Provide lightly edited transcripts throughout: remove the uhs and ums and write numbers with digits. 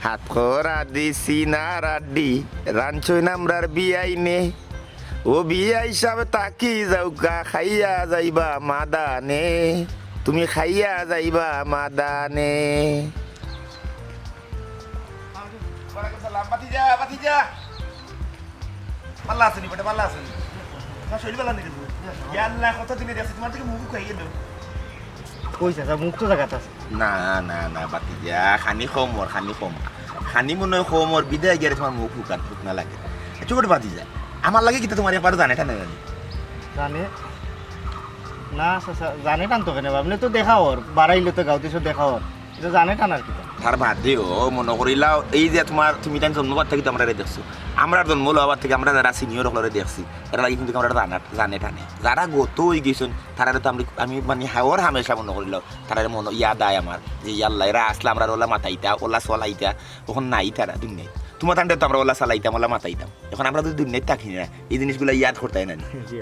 হাত খরা দিছি না রাড্ডি রাঞ্চই নামরার বিয়াই নে ও বিয়া হিসাবে তাকি যাওকা খাইয়া যাইবা মাদানে তুমি খাইয়া যাইবা মাদানে পাল্লা আসেনি বেটা পাল্লা আসেনি শরীর পাল্লা নিয়ে দেবো ইয়াল্লা কত দিনে দেখছি তোমার থেকে মুখ খাইয়ে দেবো কই চাচা মুখ তো জায়গাতে আছে না না না বাতিজা খানি খমর খানি মনে হয় খমর বিদায় গেলে তোমার মুখ ফুকনা লাগে চোখ বাতিজা আমার লাগে কিন্তু তোমার একবার জানে টানে জানি জানে না চাচা জানে টানতো কেন আপনি তো দেখা ওর বাড়াইলে তো গাঁও দিছো দেখা ওর এটা জানে টানার কি তার বাদ দিও মনে করিলাও এই যে তুমি তাই জন্মবার থেকে আমরা দেখছো আমরা জন্ম লওয়ার থেকে আমরা যারা সিনিয়র হলরে দেখছি এরা লাগে কিন্তু আমরা জানে টানে যারা গত হয়ে গেছেন তারা তো আমি মানে হাওয়ার হামেশা মনে করিলাও তারা মনে ইয়াদ আয় আমার যে ইয়াল্লা এরা আসলে আমরা ওলা মাথাইতা ওলা চলাইতা ওখান নাই তারা দুনিয়ায় তোমার তান্ডে তো আমরা ওলা চালাইতাম ওলা মাথাইতাম এখন আমরা যদি দুনিয়ায় থাকি না এই জিনিসগুলো ইয়াদ করতে না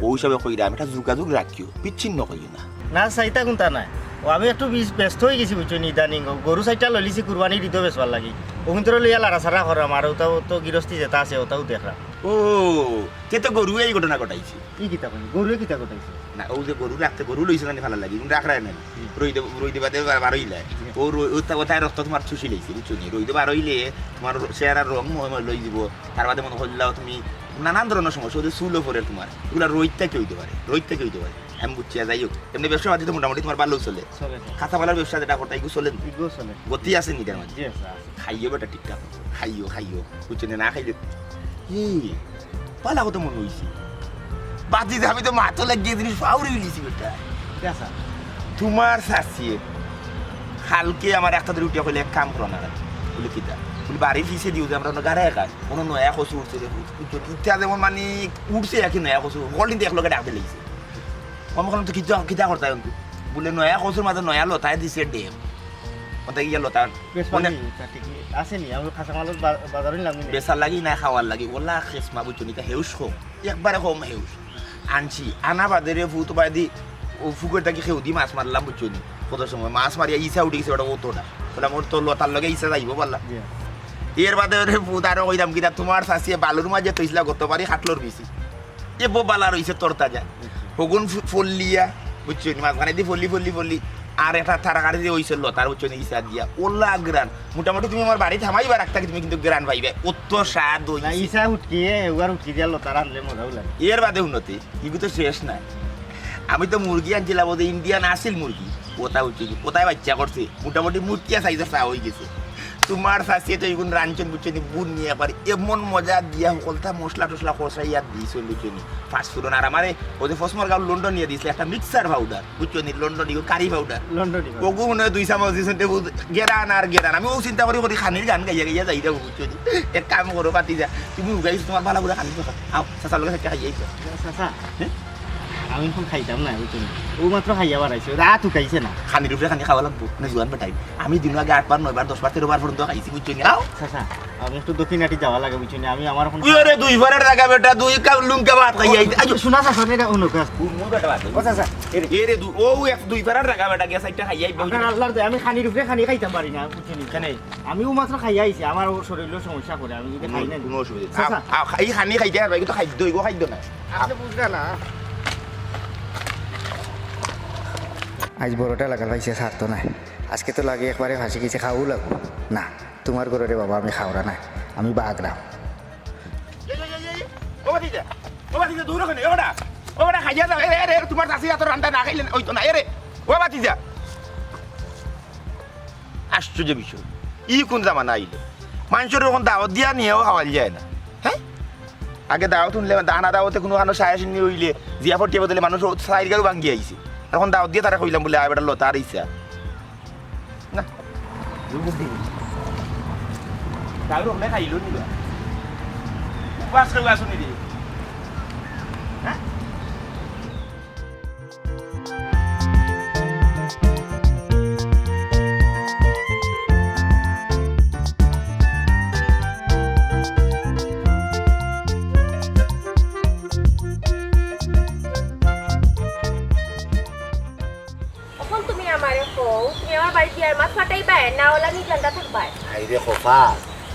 ওই হিসাবে কইরা আমি একটা যোগাযোগ রাখিও বিচ্ছিন্ন করি না না চাইতা কোনটা নাই ও আমি একটু ব্যস্ত হয়ে গেছি বুঝছো ইদানিং গরু চাইটা ললিছি কুরবানি দিতে বেসবার লাগি ওখান তোর লইয়া লাড়া ছাড়া করাম আর ওটাও তো গৃহস্থী যেটা আছে ওটাও দেখা ও কে তো গরু এই ঘটনা ঘটাইছে কি কিতা পানি গরুয়ে কিতা কোথাইছে না ও যে গরু রাখতে গরু লইছে না ভালো লাগে কিন্তু রাখরাই না রই দেবাতে বার হইলে ও ওটাই রক্ত তোমার চুষি লইছে বুঝছো নি রই বার হইলে তোমার চেহারার রং লই দিব তার বাদে মনে করলাও তুমি নানান ধরনের সমস্যা ওদের চুলও পরে তোমার এগুলো রইতে হইতে পারে আমি বুঝছি যাই হোক এমনি ব্যবসা বাদি তো মোটামুটি তোমার ভালো চলে খাতা পালার ব্যবসা যেটা করতে এগুলো চলে গতি আছে নিটার মাঝে খাইও বেটা ঠিকঠাক খাইও বুঝছো না খাইলে পালা কত মনে হয়েছে বাদি আমি তো মাথা লাগিয়ে জিনিস পাউরি লিছি বেটা তোমার শাসিয়ে হালকে আমার একটা রুটি হলে এক কাম করো না বলে কিতা বলে বাড়ি ফিসে দিও যে আমরা গাড়ি একা কোনো নয়া কচু উঠছে ইত্যা যেমন মানে উঠছে একই নয়া কচু হলিন দিয়ে একলগে ডাকতে লেগেছে আমার তো কিতা করতে বলে নয়া কচুর মাঝে নয়া লতায় দিছে ডেম ওটা গিয়ে লতা আসেনি আমি খাসা মালত বাজারে লাগি বেচার লাগি না খাওয়ার লাগি ওলা খেসমা বুঝছো নি হেউস কম একবারে কম হেউস আনছি আনা বাদেরে ফুট বাদি ও ফুকের তাকে খেউ দি মাছ মারলাম বুঝছো নি কত সময় মাছ মারিয়া ইসা উঠে গেছে ওটা ওতোটা বলে মোর তো লতার লগে ইসা যাইব বললা এর বাদে ফুট আরো কইলাম কিনা তোমার শাসিয়ে বালুর মাঝে তৈসলা করতে পারি হাটলোর বেশি এ বালা রয়েছে তোর তাজা হগুন ফল্লিয়া বুঝছো নি মাছ মানে দি ফল্লি আর একটা তারাকারি দিয়ে হয়েছে লতার বুঝছো নি ইসা দিয়া ওলা গ্রান মোটামুটি তুমি আমার বাড়ি থামাইবা রাখতা তুমি কিন্তু গ্রান পাইবে অত স্বাদ ইসা উঠকিয়ে এবার উঠকি দিয়া লতার আনলে মজাও লাগে এর বাদে উন্নতি এগুলো তো শেষ নাই আমি তো মুরগি আনছিলাম ওদের ইন্ডিয়ান আসিল মুরগি ওটা উঠছে কোথায় বাচ্চা করছে মোটামুটি মুরগিয়া সাইজের ফ্রা হয়ে গেছে তোমার শাসিয়ে তো এগুলো রাঞ্চন বুঝছো নি বুন নিয়ে পারি এমন মজা দিয়া সকলটা মশলা টসলা খসা ইয়াদ দিয়েছে বুঝছো নি ফার্স্ট ফুড আর আমার ওদের ফসমর গাঁও লন্ডন নিয়ে দিয়েছিল একটা মিক্সার পাউডার বুঝছো নি লন্ডন কারি পাউডার ওগু মনে হয় 2 চামচ দিয়েছেন গেরান আমি ও চিন্তা করি খানির গান গাইয়া যাই যাবো বুঝছো নি এক কাম করো পাতি যা তুমি উগাইছো তোমার ভালো করে খানি আও চাচার লোক একটা খাইয়াইছো চাচা আমি এখন খাইতাম না বুঝছো ও মাত্র খাইয়া বাড়াইছে রাত উকাইছে না খানির উপরে খানি খাওয়া লাগবো না জোয়ান বেটাই আমি দিন আগে 8 বার 9 বার 10 বার 13 বার পর্যন্ত খাইছি বুঝছো নি আও চাচা আমি একটু দক্ষিণাটি যাওয়া লাগে বুঝছো নি আমি আমার এখন ওরে 2 বারের জায়গা বেটা 2 কাপ লুঙ্কা ভাত খাইয়াই আচ্ছা শোনা চাচা এটা অনুকাজ মুর বেটা ভাত ও চাচা এরে ও এক 2 বারের জায়গা বেটা গেছ একটা খাইয়াই আপনার আল্লাহর দয়া আমি খানির উপরে খানি খাইতাম পারি না বুঝছো নি কেন আমি ও মাত্র খাইয়া আইছি আমার শরীরের সমস্যা করে আমি যদি খাই না কোনো অসুবিধা এই খানি খাইতে আর কিন্তু খাদ্য এগো খাদ্য না আপনি বুঝলেন না আজ বড়টা লাগাল পাইছে ছাড়তো না আজকে তো লাগে একবারে ফাঁসি গেছে খাওয়াও লাগবো না তোমার ঘরে বাবা আমি খাওয়া না আমি বাগড়াম দূর ওখানে ওটা খাইয়া যাও এরে তোমার চাষি এত রান্না না খাইলেন ওই তো না এরে ও বাতিজা আশ্চর্য বিষয় কোন জামানা আইলো মানুষের ওখান দাওয়াত দিয়া নিয়েও খাওয়াল যায় না হ্যাঁ আগে দাওয়াত শুনলে দানা দাওয়াতে কোনো কারণ সায়াসিনী হইলে জিয়া ফটিয়ে বদলে মানুষ সাইড গাড়ু ভাঙ্গি আইছে এখন দাওয়াত দিয়ে তারা কইলাম বলে আবার লতা আর ইচ্ছা না খাইলো নি শুনি দিয়ে তুমি আমার বাড়ি দিয়ে মাছ ফাটাইবা না ওলা নি জানটা থাকবা আইরে খোফা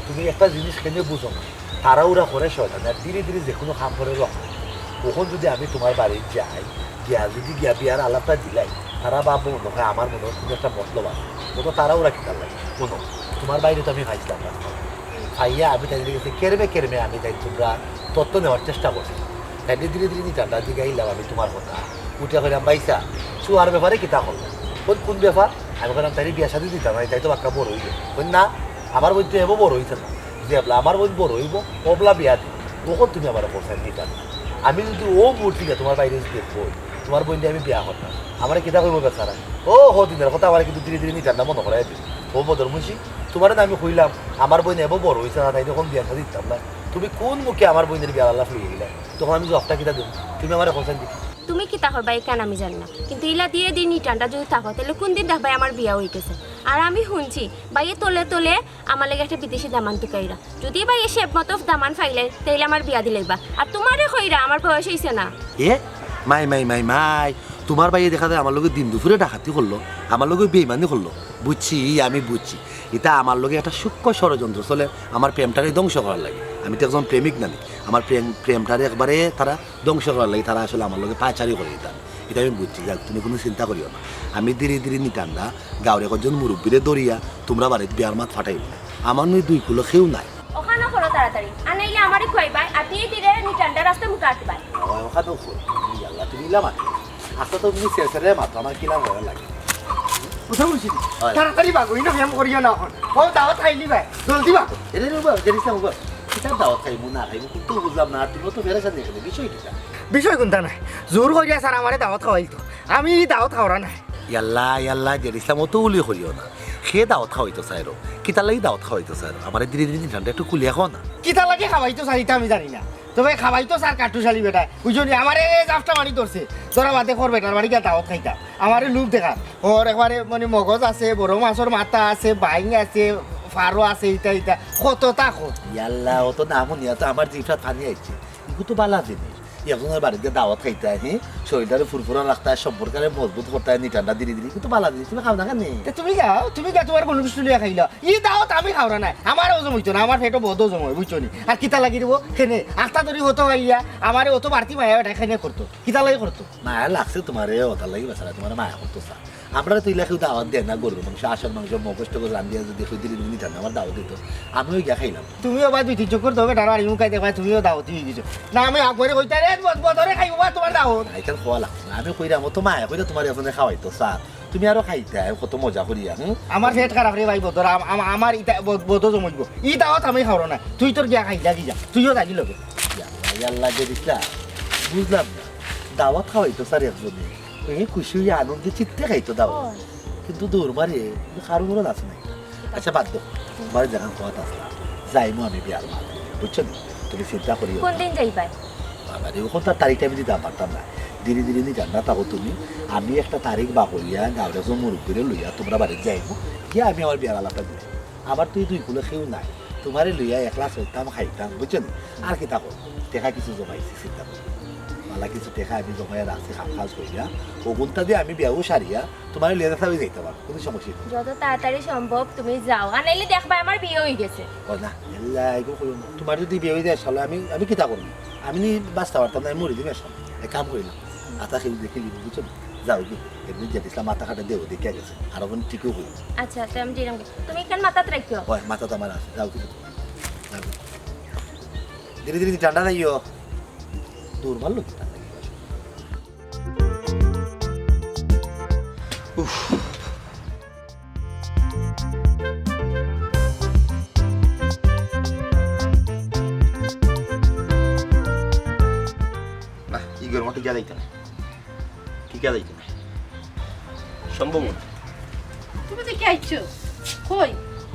তুমি একটা জিনিস কেনে বুঝো না, তারা ওরা করে শয়তান আর ধীরে ধীরে যে কোনো কাম করে রকম। তখন যদি আমি তোমার বাড়ি যাই, গিয়া যদি গিয়া বিয়ার আলাপটা দিলাই, তারা ভাববো মনে হয় আমার মনে হয় কোনো একটা মতলব আছে, তো তারা ওরা কিতার লাগে কোনো। তোমার বাইরে তো আমি খাইছিলাম না, খাইয়া আমি তাই গেছি কেরমে আমি তাই তোমরা তত্ত্ব নেওয়ার চেষ্টা করছি। তাই ধীরে ধীরে নিতামটা দিকে আইলাম আমি তোমার কথা উঠে কইলাম বাইসা চুয়ার ব্যাপারে কিতা করলাম, কোন ব্যাপার? আমি বললাম তাই বিয়া শাদি দিতাম না, তাই তো বাক্কা বড় হইবে। বল না, আমার বোন তো এবো বড় হইছে না, যে এবলা আমার বোন বড় হইব ওবলা বিয়া দিব, তখন তুমি আমার পয়সা দিতাম না। আমি যদি ও মূর্তিকে তোমার বাইরে যদি দেখবো তোমার বোন দিয়ে আমি বিয়া করতাম, আমার কিতা করবো বেচারা? ও দিনের কথা আমার কিন্তু ধীরে ধীরে নিতাম না মনে করাই দিই। ও বদর মুন্সি, তোমার না আমি কইলাম আমার বোন এবো বড় হইছে না, তাই তখন বিয়া শাদি দিতাম না। তুমি কোন মুখে আমার বোনের বিয়া আল্লাহ ফিরিয়ে গেলে? তখন আমি জবটা কিতা দেবো? তুমি আমার পয়সা দিতে তুমি কি তাহর বাই কেন আমি জানি না, কিন্তু ইলা দিয়ে দিন নিটানটা যদি থাকো তাহলে কোন দিন দেখবাই আমার বিয়া হয়ে গেছে। আর আমি শুনছি বাইয়ে তোলে তোলে আমার লাগে একটা বিদেশি দামান টুকাইরা, যদি বাইয়ে সে মতো দামান ফাইলে তাইলে আমার বিয়া দিলেইবা। আর তোমারে কইরা আমার বয়স হইছে না। এ মাই তোমার বাইরে দেখা যায় আমার লোকের দিন দুপুরে ডাকাতি করলো, আমার লোকের বেইমানি করলো, বুঝছি আমি বুঝছি। এটা আমার লোকে একটা সূক্ষ্ম ষড়যন্ত্র চলে আমার প্রেমটারে ধ্বংস করার লাগে। আমি তো একজন প্রেমিক নানি, আমার প্রেমটারে একবারে তারা ধ্বংস করার লাগে, তারা আসলে আমার লোকে পায়চারি করে দিতাম। এটা আমি বুঝছি, যাক তুমি কোনো চিন্তা করিও না। আমি ধীরে ধীরে নিতাম না গাঁৱৰ একজন মুরব্বীরে দরিয়া তোমরা বাড়িতে বিয়ার মাত ফাটাইব। আমার নই 2 কিলো খেয়েও নাই। ওখানে করো তাড়াতাড়ি, আর নাইলে আমারই খুয়াইবাই আর ধীরে ধীরে নিটানটা রাস্তা মুখে আটবাই। ওখানে আল্লাহ তুমি ইলাম আচ্ছা তো তুমি শেষে মাত্র আমার কিলাম ভালো লাগে। কথা বলছি তাড়াতাড়ি বাগুই না ফেম করিও না, এখন ও দাওয়াত খাইলি ভাই জলদি বা এরে রে বাবা জেরিস না বাবা কিতাব দাওয়াত খাইবো না খাইবো কিন্তু বুঝলাম না, তুমি তো ফেরেছেন দেখে বিষয় কিটা? বিষয় কোনটা নাই, জোর করিয়া স্যার আমারে দাওয়াত খাওয়াইতো, আমি দাওয়াত খাওয়া নাই। ইয়াল্লা জেরিসলাম অত উলি করিও না, সে দাওয়াত খাওয়াইতো চাইরো কিতার লাগি দাওয়াত খাওয়াইতো চাই আমার ধীরে ধীরে ঠান্ডা একটু কুলিয়া খাও না। কিতা লাগে খাওয়াইতো স্যার এটা আমি জানি না, তবে খাওয়াইতো স্যার কাটুশালি বেটা বুঝলি আমারে জাফটা মারি ধরছে, তোরা বাদে কর বেটার বাড়ি গিয়া দাওয়াত খাইতা। আমারে লুক দেখা ওর একবারে মানে মগজ আছে, বড় মাছের মাথা আছে, বাইং আছে, ফারো আছে, ইটা কতটা কত। ইয়াল্লা অত নামও নিয়া তো আমার জিভটা পানি আইছে, এগুলো তো বালা জিনিস। একজনের বাড়িতে দাওয়াত খাইতে হ্যাঁ শরীরটারে ফুরফুরা রাখতে হয়, সম্পর্কে মজবুত করতে হয়, নিটান্ডা ধীরে ধীরে কিন্তু বালা জিনিস। তুমি খাও না কেন? তুমি গাও তোমার কোনো কিছু লিয়া খাইলা ই দাওয়াত আমি খাওয়া নাই, আমার ওজন হইতো না, আমার পেটও বদ ওজন হয় বুঝছো নি। আর কিতা লাগি দিব খেনে আস্তা ধরি হতো ভাইয়া আমার অত বাড়তি মায়া বেটা খেনে করতো, কিতা লাগি করতো? মায়া লাগছে তোমার ওটার লাগি বেচারা তোমার মায়া করতো চা। আমরা তো ইলাকেও দাওয়াত দেয় না, গরুর মাংস আসল মাংস মগজ টগজ রান্ধিয়া যদি ধীরে ধীরে নিতাম আমার দাওয়াত দিত, আমিও গিয়া খাইলাম। তুমিও বা 2-3 চক্কর দেবে তার বাড়ি মুখাই দেখবা তুমিও দাওয়াত দিয়ে দিছো না, আমি আগরে কইতা রে বদরে খাইবো বা তোমার দাওয়াত আইকাল খোয়া লাগছে না, আমি কইরাম তো মায়া কইরা তোমার এখানে খাওয়াইতো চা, তুমি আরো খাইতে কত মজা করিয়া। আমার পেট খারাপ রে ভাই বদর, আমার ইটা বদ জমইব ই দাওয়াত আমি খাওয়া না, তুই তোর গিয়া খাই লাগি যা, তুইও লাগি লগে। আল্লাহ যে দিসলা বুঝলাম না, দাওয়াত খাওয়াইতো স্যার একজনে এই খুশি হইয়া আনন্দে চিত্তে খাইতো দাওয়াত, কিন্তু দৌড় মারে কারো কোনো আছে নাই। আচ্ছা বাদ দো, তোমার যেখান কথা আসলাম যাইমো আমি বিয়ার মাল, বুঝছো না? তুমি চিন্তা করিও কোন দিন যাইবাই? বাবারে ওখান তার তারিখটা আমি দিতে পারতাম না, ধীরে ধীরে নি জানা থাকো তুমি। আমি একটা তারিখ বা করিয়া গাঁৱৰ এজন মুরব্বীরে লইয়া তোমরা বাড়িতে যাইবো গিয়া আমি আমার বিয়ার আলাপটা দিই। আবার তুই 2 কিলো খেয়েও নাই, তোমারে লইয়া একলা চলতাম খাইতাম বুঝছো না? আর কি থাকো টেকা কিছু জমাইছি, চিন্তা করি মালা কিছু টেকা আমি জমাইয়া রাখছি খাজ করিয়া ওগুনটা দিয়ে আমি বিয়াও সারিয়া তোমার লিয়ে দেখা যাইতে পারো, কোনো সমস্যা নেই। যত তাড়াতাড়ি সম্ভব তুমি যাও, আর নাইলে দেখবা আমার বিয়ে হয়ে গেছে। ও না এল্লা এগুলো করো না, তোমার যদি বিয়ে হয়ে যায় সালে আমি কিতা করবো? আমি নি বাঁচতে পারতাম না, আমি মরে দিবি আসলাম এক কাম করিলাম আতা খেলি দেখে নিবি বুঝছো না? যাও কি এমনি যেতেছিলাম মাথা খাটা দেবো দেখে গেছে আর ওখানে ঠিকও হইল। আচ্ছা তো আমি দিলাম, তুমি কেন মাথাত রাখিও? হয় মাথা তো আমার আছে, যাও কিন্তু ধীরে ধীরে ঠান্ডা যাইও, দূর মারলো কি ঠান্ডা না ইগোর মতো গিয়া যাইতে না, কি গিয়া যাইতে না সম্ভব না। তুমি তো কি আইছো কই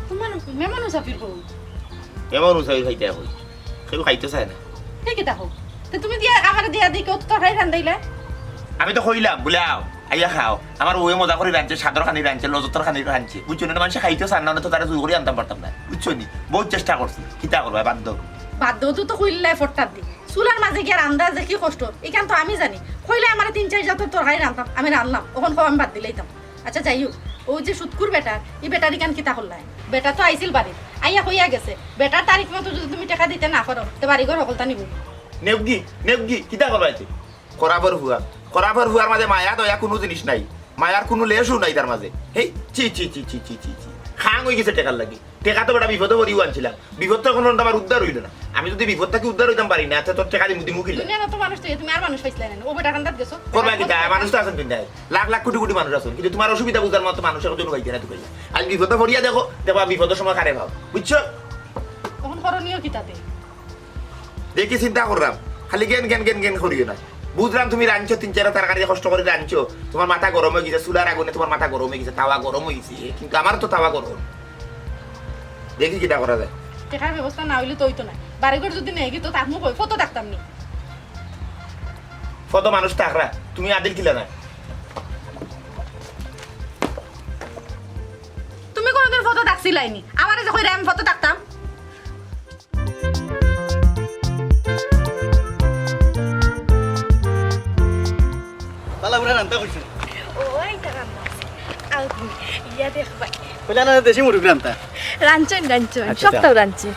তোমার মেহমান মুসাফির হো এমন উৎসাহী খাইতে হই কেউ খাইতে চায় না। ঠিক এটা হোক তো তুমি দিয়া আমার দিয়া দি কত তরকারি রান্দাইলা। আমি তো কইলাম বলে আও আইয়া খাও, আমার ওয়ে মজা করে রাঁধছে, সাদর খানি রাঁধছে, লজতর খানি রাঁধছে, বুঝছো না? মানুষ খাইতে চান না, তো তারা জোর করে আনতে পারতাম না, বুঝছো নি? বহুত চেষ্টা করছি, কিতা করবো বাধ্য। বাধ্য তো কইলাই ফট্টার দি চুলার মাঝে গিয়ে রান্দা যে কি কষ্ট এখান তো আমি জানি, কইলে আমার 3-4 জাতের তরকারি রান্তাম, আমি রান্নাম ওখান খাওয়া আমি বাদ দিলাইতাম। আচ্ছা যাই হোক, ও যে সুৎকুর বেটার এই বেটারি কান কিতা করলাই বেটা তো আইছিল বাড়ি আইয়া হইয়া গেছে বেটার তারিখ মতো যদি তুমি টাকা দিতে না করো তো বাড়ি ঘর সকলটা নিব নেবগি কিতা করবাইতে করাবর হুয়ার মাঝে মায়া দয়া কোনো জিনিস নাই মায়ার কোনো লেশও নাই তার মাঝে হেই চি চি চি চি চি চি চি খাং হয়ে গেছে টেকার লাগি টেকা তো বেটা বিপদে পড়িও আনছিলাম বিপদ তো কোনো আমার উদ্ধার হইল না আমি যদি বিপদটাকে উদ্ধার হইতাম পারি না তোর টেকা দি মুখিল দুনিয়া তো মানুষ তো তুমি আর মানুষ পাইছিলে না ও বেটা কান্দাত গেছো করবা কি মানুষ তো আছেন কিন্তু লাখ লাখ কোটি কোটি মানুষ আছেন কিন্তু তোমার অসুবিধা বুঝার মতো মানুষের জন্য হইতে না তুমি আজ বিপদে পড়িয়া দেখো দেখবা বিপদের সময় কারে ভাব বুঝছো তখন করণীয় কি তাতে দেখি চিন্তা করলাম খালি জ্ঞান করিও না বুঝলাম তুমি রাঁধছো 3-4 তরকারি কষ্ট করে রাঁধছো তোমার মাথা গরম হয়ে গেছে চুলার আগুনে তোমার মাথা গরম হয়ে গেছে তাওয়া গরম হয়ে গেছে কিন্তু আমার তো তাওয়া গরম দেখি কিটা করা যায় টাকার ব্যবস্থা না হইলে তো হইতো না বাড়ি ঘর যদি নেই তো তাক মুখ কত ডাকতাম নি কত মানুষ থাকরা তুমি আদিল কিলা না তুমি কোনোদিন ফটো ডাকছিলাইনি আমারে যখন আমি ফটো ডাকতাম বালা বুড়া রান্তা করছেন ওই টাকা আউ তুমি ইয়া দেখবা কইলা না দেশি মুরগি রান্তা রাঞ্চন আচ্ছা, সবটাও রাঞ্চন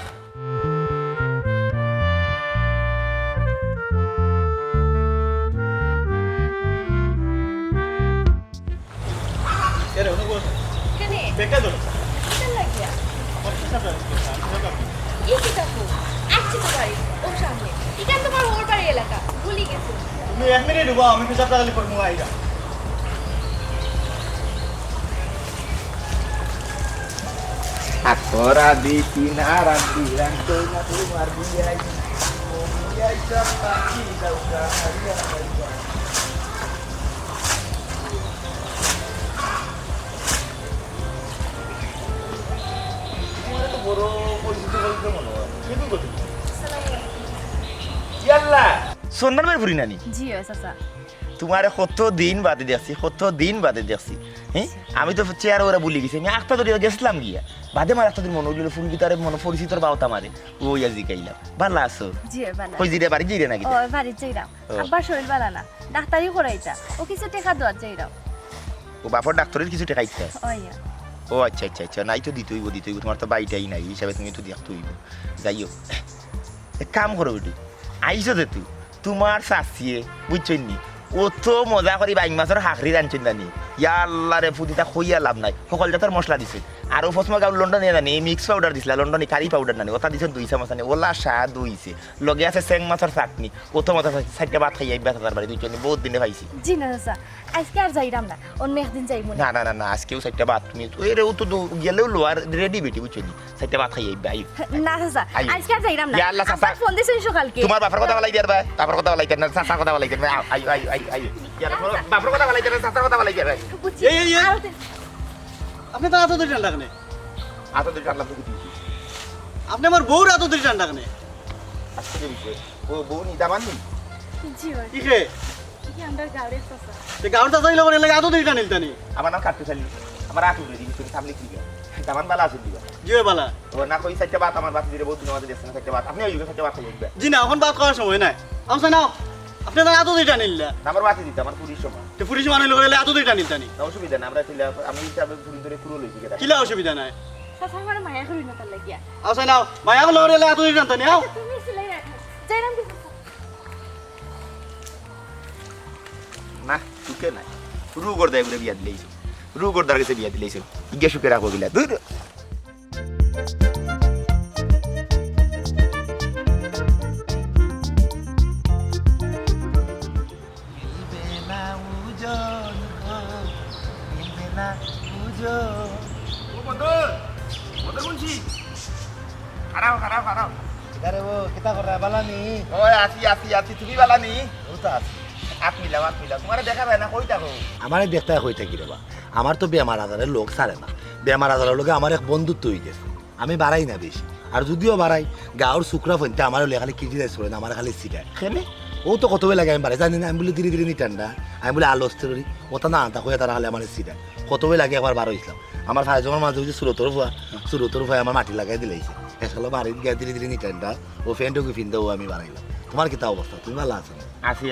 এর অনুভব কেনে বেকা দল কেন লাগিয়া এই কি দেখো আচ্ছা তো বাড়ি ও সামনে এখান তোমার ওর বাড়ি এলাকা ভুলি গেছো তুমি 1 মিনিট রুবা আমি পিছা টাকা লিখব মু আইরা আকরা দিতি নারান দিলান তো না তোমার বিয়াই ও বিয়াই চাপাতি দাউকা হারিয়া হারিয়া তোমার তো বড় পরিচিত বলতে মনে হয় কিন্তু কত ইয়াল্লা সোনার ফুরি নানি জি চাচা তোমারে কত দিন বাদে দেখছি হ্যাঁ আমি তো চেয়ার ওরা বলি গেছি আমি আটটা ধরে গেছিলাম গিয়া বাদে মার একটা দিন মনে হইল ফুল গিটারে মনে পরিচিতর বাউতা মারে ওই আজি গাইলাম ভালো আছো জি ভালো কই জিরে বাড়ি জিরে নাকি ও বাড়ি যাইরাম ও। আব্বার শরীর ভালো না ডাক্তারি করাইতা ও কিছু টাকা দেওয়া যাইরাম ও বাপর ডাক্তারের কিছু টাকা ইচ্ছা ওইয়া ও আচ্ছা নাই তো দিতেই তোমার তো বাড়িটাই নাই হিসাবে তুমি তো দেখতে হইব যাইও এক কাম করো বেটি আইসো যে তুই তোমার শাসিয়ে বুঝছেন নি ও তো মজা করি বাইং মাছের হাঁকড়ি রাঁধছেন জানি ইয়া আল্লাহ রে ফুটিটা খইয়া লাভ নাই সকল জাতের মশলা দিছে আর ও ফসমা গাউল লন্ডনে জানি মিক্স পাউডার দিছিল লন্ডনে কারি পাউডার নানি ওটা দিছেন 2 চামচ আনি ওলা স্বাদ হইছে লগে আছে চেং মাছের চাটনি ও তো মজা সাইডটা ভাত খাইয়া আইবা তার বাড়ি দুইজনে বহুত দিনে পাইছি জি না চাচা আজকে আর যাইরাম না অন্য একদিন যাইব না আজকেও সাইডটা ভাত তুমি এর ও তো গেলেও লোয়ার রেডি বেটি বুঝছেন সাইডটা ভাত খাইয়া আইবা আইও না চাচা আইও। আজকে আর যাইরাম না ইয়া আল্লাহ, চাচা। আব্বার ফোন দিছেন সকালকে তোমার বাপের কথা বলাই দিয়ার ভাই বাপের কথা বলাই না চাচার কথা বলাই না আইও বাপের কথা বলাই না চাচার কথা বলাই ভাই বুঝছি এই। আরো দিন। আপনি তো আতো দিন লাগনে আতো দুই আল্লাহ তো দিছি আপনি আমার বউর আতো দিন লাগনে আজকে বিষয় ও বউ নি দামানি জি ভাই কি কে কি আন্ডার গাড়ি চাচা তে গাউরটা চাইলে করে লাগে আতো দিন নিলতানি আমার নাম কাটতে চালি আমার আতো দিদি তুমি সামনে কি দামান বালা আছে দিবা জিও বালা ও না কই সাইডটা ভাত আমার বাতি দিলে বহুত দিন আমাদের দেখছেন সাইডটা ভাত আপনি ওই সাইডটা ভাত খাইবা জি না এখন বাত করার সময় নাই আমসা নাও আপনি তো আতো দিন নিললা আমার বাতি দিতে আমার পুরি সময় তে পুলিশ মানুষ করে অসুবিধা নিলতানি না অসুবিধা না আমরা ছিল আমি হিসাবে পুরি ধরে পুরো লইছি কেটা কিলা অসুবিধা নাই চাচা আমার মায়া করি না তার লাগিয়া আমসা নাও মায়া গুলো করে এত দিন জানতানি আও তুমি সিলাই রাখো যাইরাম কি না সুখে নাই রুগর দেয় বলে বিয়া দিলেইছো রুগর দার কাছে বিয়া দিলেইছো ইগে সুখে রাখো বিলা দূর খারাপ আরে ও কিতা করে বালানি ওই আসি তুমি বালা নি ওটা আছে আপ মিলাও তোমার দেখা যায় না কই থাকো আমারে দেখতে হয়ে থাকি রে বা আমার তো বেমার আজারের লোক ছাড়ে না বেমার আজারের লোকে আমার এক বন্ধুত্ব হয়ে গেছে আমি বাড়াই না বেশি আর যদিও বাড়াই গাঁর শুক্রা ফোনতে আমার হলে খালি কিটি যাইছে না আমার খালি সিটায় খেলে ও তো কতবে লাগে আমি বাড়াই জানি না আমি বলে ধীরে নি ঠান্ডা আমি বলে আলো আসতে করি ওটা না আনতা হয়ে তারা হলে আমার সিটায় কতবে লাগে একবার বার হইছিলাম আমার ভাই জমার মাঝে হচ্ছে সুরতর ভয় আমার মাটি লাগাই দিলেইছে এসলো বাড়ির গিয়ে ধীরে নি ঠান্ডা ও ফ্যানটাকে ফিনতেও আমি বাড়াইলাম তোমার কি তা অবস্থা তুমি ভালো আছো না আসি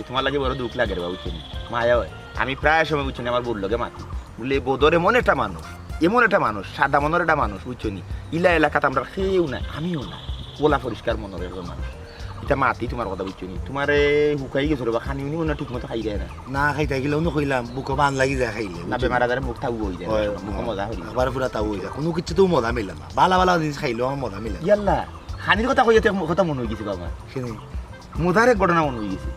তোমার লাগে বড় দুঃখ লাগে রে বাবু চিনি মায়া হয় আমি প্রায় সময় বুঝছি আমার বোর লগে মাতি বলে বোধরে মনে একটা মানুষ এমন একটা মানুষ সাদা মনের একটা মানুষ বুঝছো নি ইলা এলাকাতে আমরা খেয়েও না আমিও না ওলা পরিষ্কার মনের একটা মানুষ এটা মাতি তোমার কথা বুঝছো নি তোমারে হুকাই গেছো বা খানিও নি না ঠিক মতো খাই যায় না না খাইতে গেলেও কইলাম বুকো বান লাগি যায় খাইলে না বেমার আজারে মুখ থাকবো হয়ে যায় মুখ মজা হই আবার পুরা তাও হয়ে যায় কোনো কিছু তো মজা মিলে না বালা বালা জিনিস খাইলেও আমার মজা মিলে ইয়াল্লা খানির কথা কইতে কথা মনে হয়ে গেছে বাবা শুনি মজার এক ঘটনা মনে হয়ে গেছে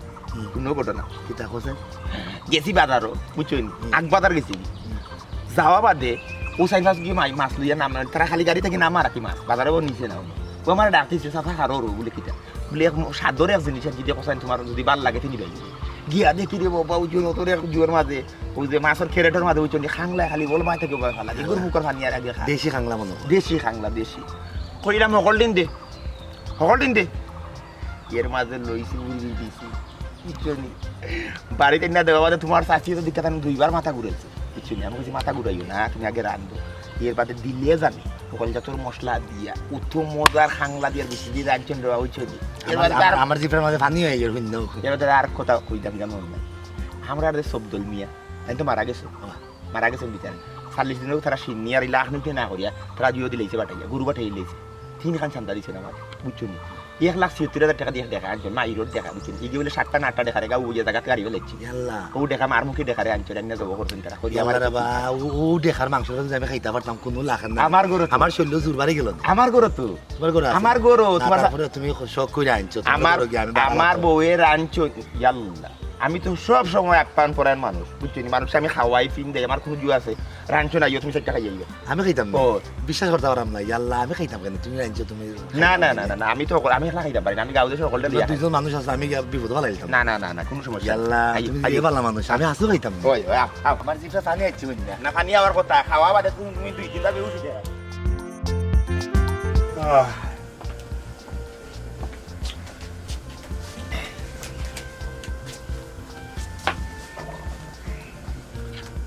কোনো ঘটনা কিতা কইছে গেছি বাজারও বুঝছো নি আগ বাজার গেছি যাওয়া বাদে ও সাইড মাছ গিয়ে মাছ লইয়া নাম তারা খালি গাড়ি থেকে নামা রাখি মাছ বাজারে ও নিচে নাও ও আমার ডাকতেছে সাফা হারো বলে কিটা বলে সাদরে এক জিনিস যদি কোসাইন তোমার যদি ভাল লাগে তিনি বেলি গিয়া দেখি রে বাবা ওই জন্য তোর জুয়ের মাঝে ওই যে মাছের খেরেটের মাঝে ওই জন্য খাংলা খালি বল মাই থেকে ভালো লাগে গরু মুখর পানি আর আগে খা দেশি খাংলা মনে দেশি খাংলা দেশি কইলাম হকল দিন দে এর মাঝে লইছি উড়ি দিছি বুঝছনি বাড়িতে না দেওয়া বাদে তোমার চাচি তো দিকে আমি দুইবার মাথা ঘুরেছে বুঝছনি আমি বলছি মাথা ঘুরাইও না তুমি আগে রান্ধো এর বাদে দিলে জানি সকলটা তোর মশলা দিয়া উত্তম মজার খাংলা দিয়ে বেশি দিয়ে রাখছেন দেওয়া বুঝছনি আমার জিপের মাঝে পানি হয়ে গেল ভিন্ন এবার আর কথা কইতাম যেমন নাই আমরা আর সবদল মিয়া তাই তো মারা গেছে বিচারে 40 দিনেও তারা সিন্নি আর লাখ নিতে না করিয়া তারা জিও দিলেছে বাটাইয়া গরু বাটাই দিলেছে 3 খান চান্দা দিছে আমার বুঝছনি 1,70,000 টাকা দিয়ে দেখা একজন মাইরোর দেখা বুঝছেন এই যে বলে 7টা 8টা দেখা রেগা ওই জায়গা গাড়ি ফেলেছি আল্লাহ ও দেখা মার মুখে দেখা রে আনছে রান্না যাব করছেন তারা করি আমার আমার বা ও দেখার মাংস আমি খাইতে পারতাম কোনো লাখান না আমার গরু আমার শরীর জোর বাড়ি গেল আমার গরু তো তোমার গরু আছে? আমার গরু তোমার তারপরে তুমি শখ করে আনছো আমার বউয়ের আনছো ইয়াল্লা আমি তো সব সময় আপ্যায়ন পরায়ণ মানুষ বুঝছেন মানুষ আমি খাওয়াই ফিন দেয় আমার কোনো জু আছে রাঞ্চো না তুমি সেটা খাইয়ে আমি খাইতাম না ও। বিশ্বাস করতে পারলাম না ইয়াল্লা আমি খাইতাম কেন তুমি আনছো তুমি না আমি তো আমি একলা খাইতে পারি না আমি গাঁও দেশে সকলটা তোমরা দুইজন মানুষ আছে আমি বিপদ ভালো লাগতাম না কোনো সমস্যা ইয়াল্লা তুমি দিয়ে পারলাম মানুষ আমি আসো খাইতাম না ওই আমার জিপটা পানি আসছে বুঝলি না পানি আবার কথা খাওয়া বাদে তুমি 2 চিন্তা বেউছি দেয়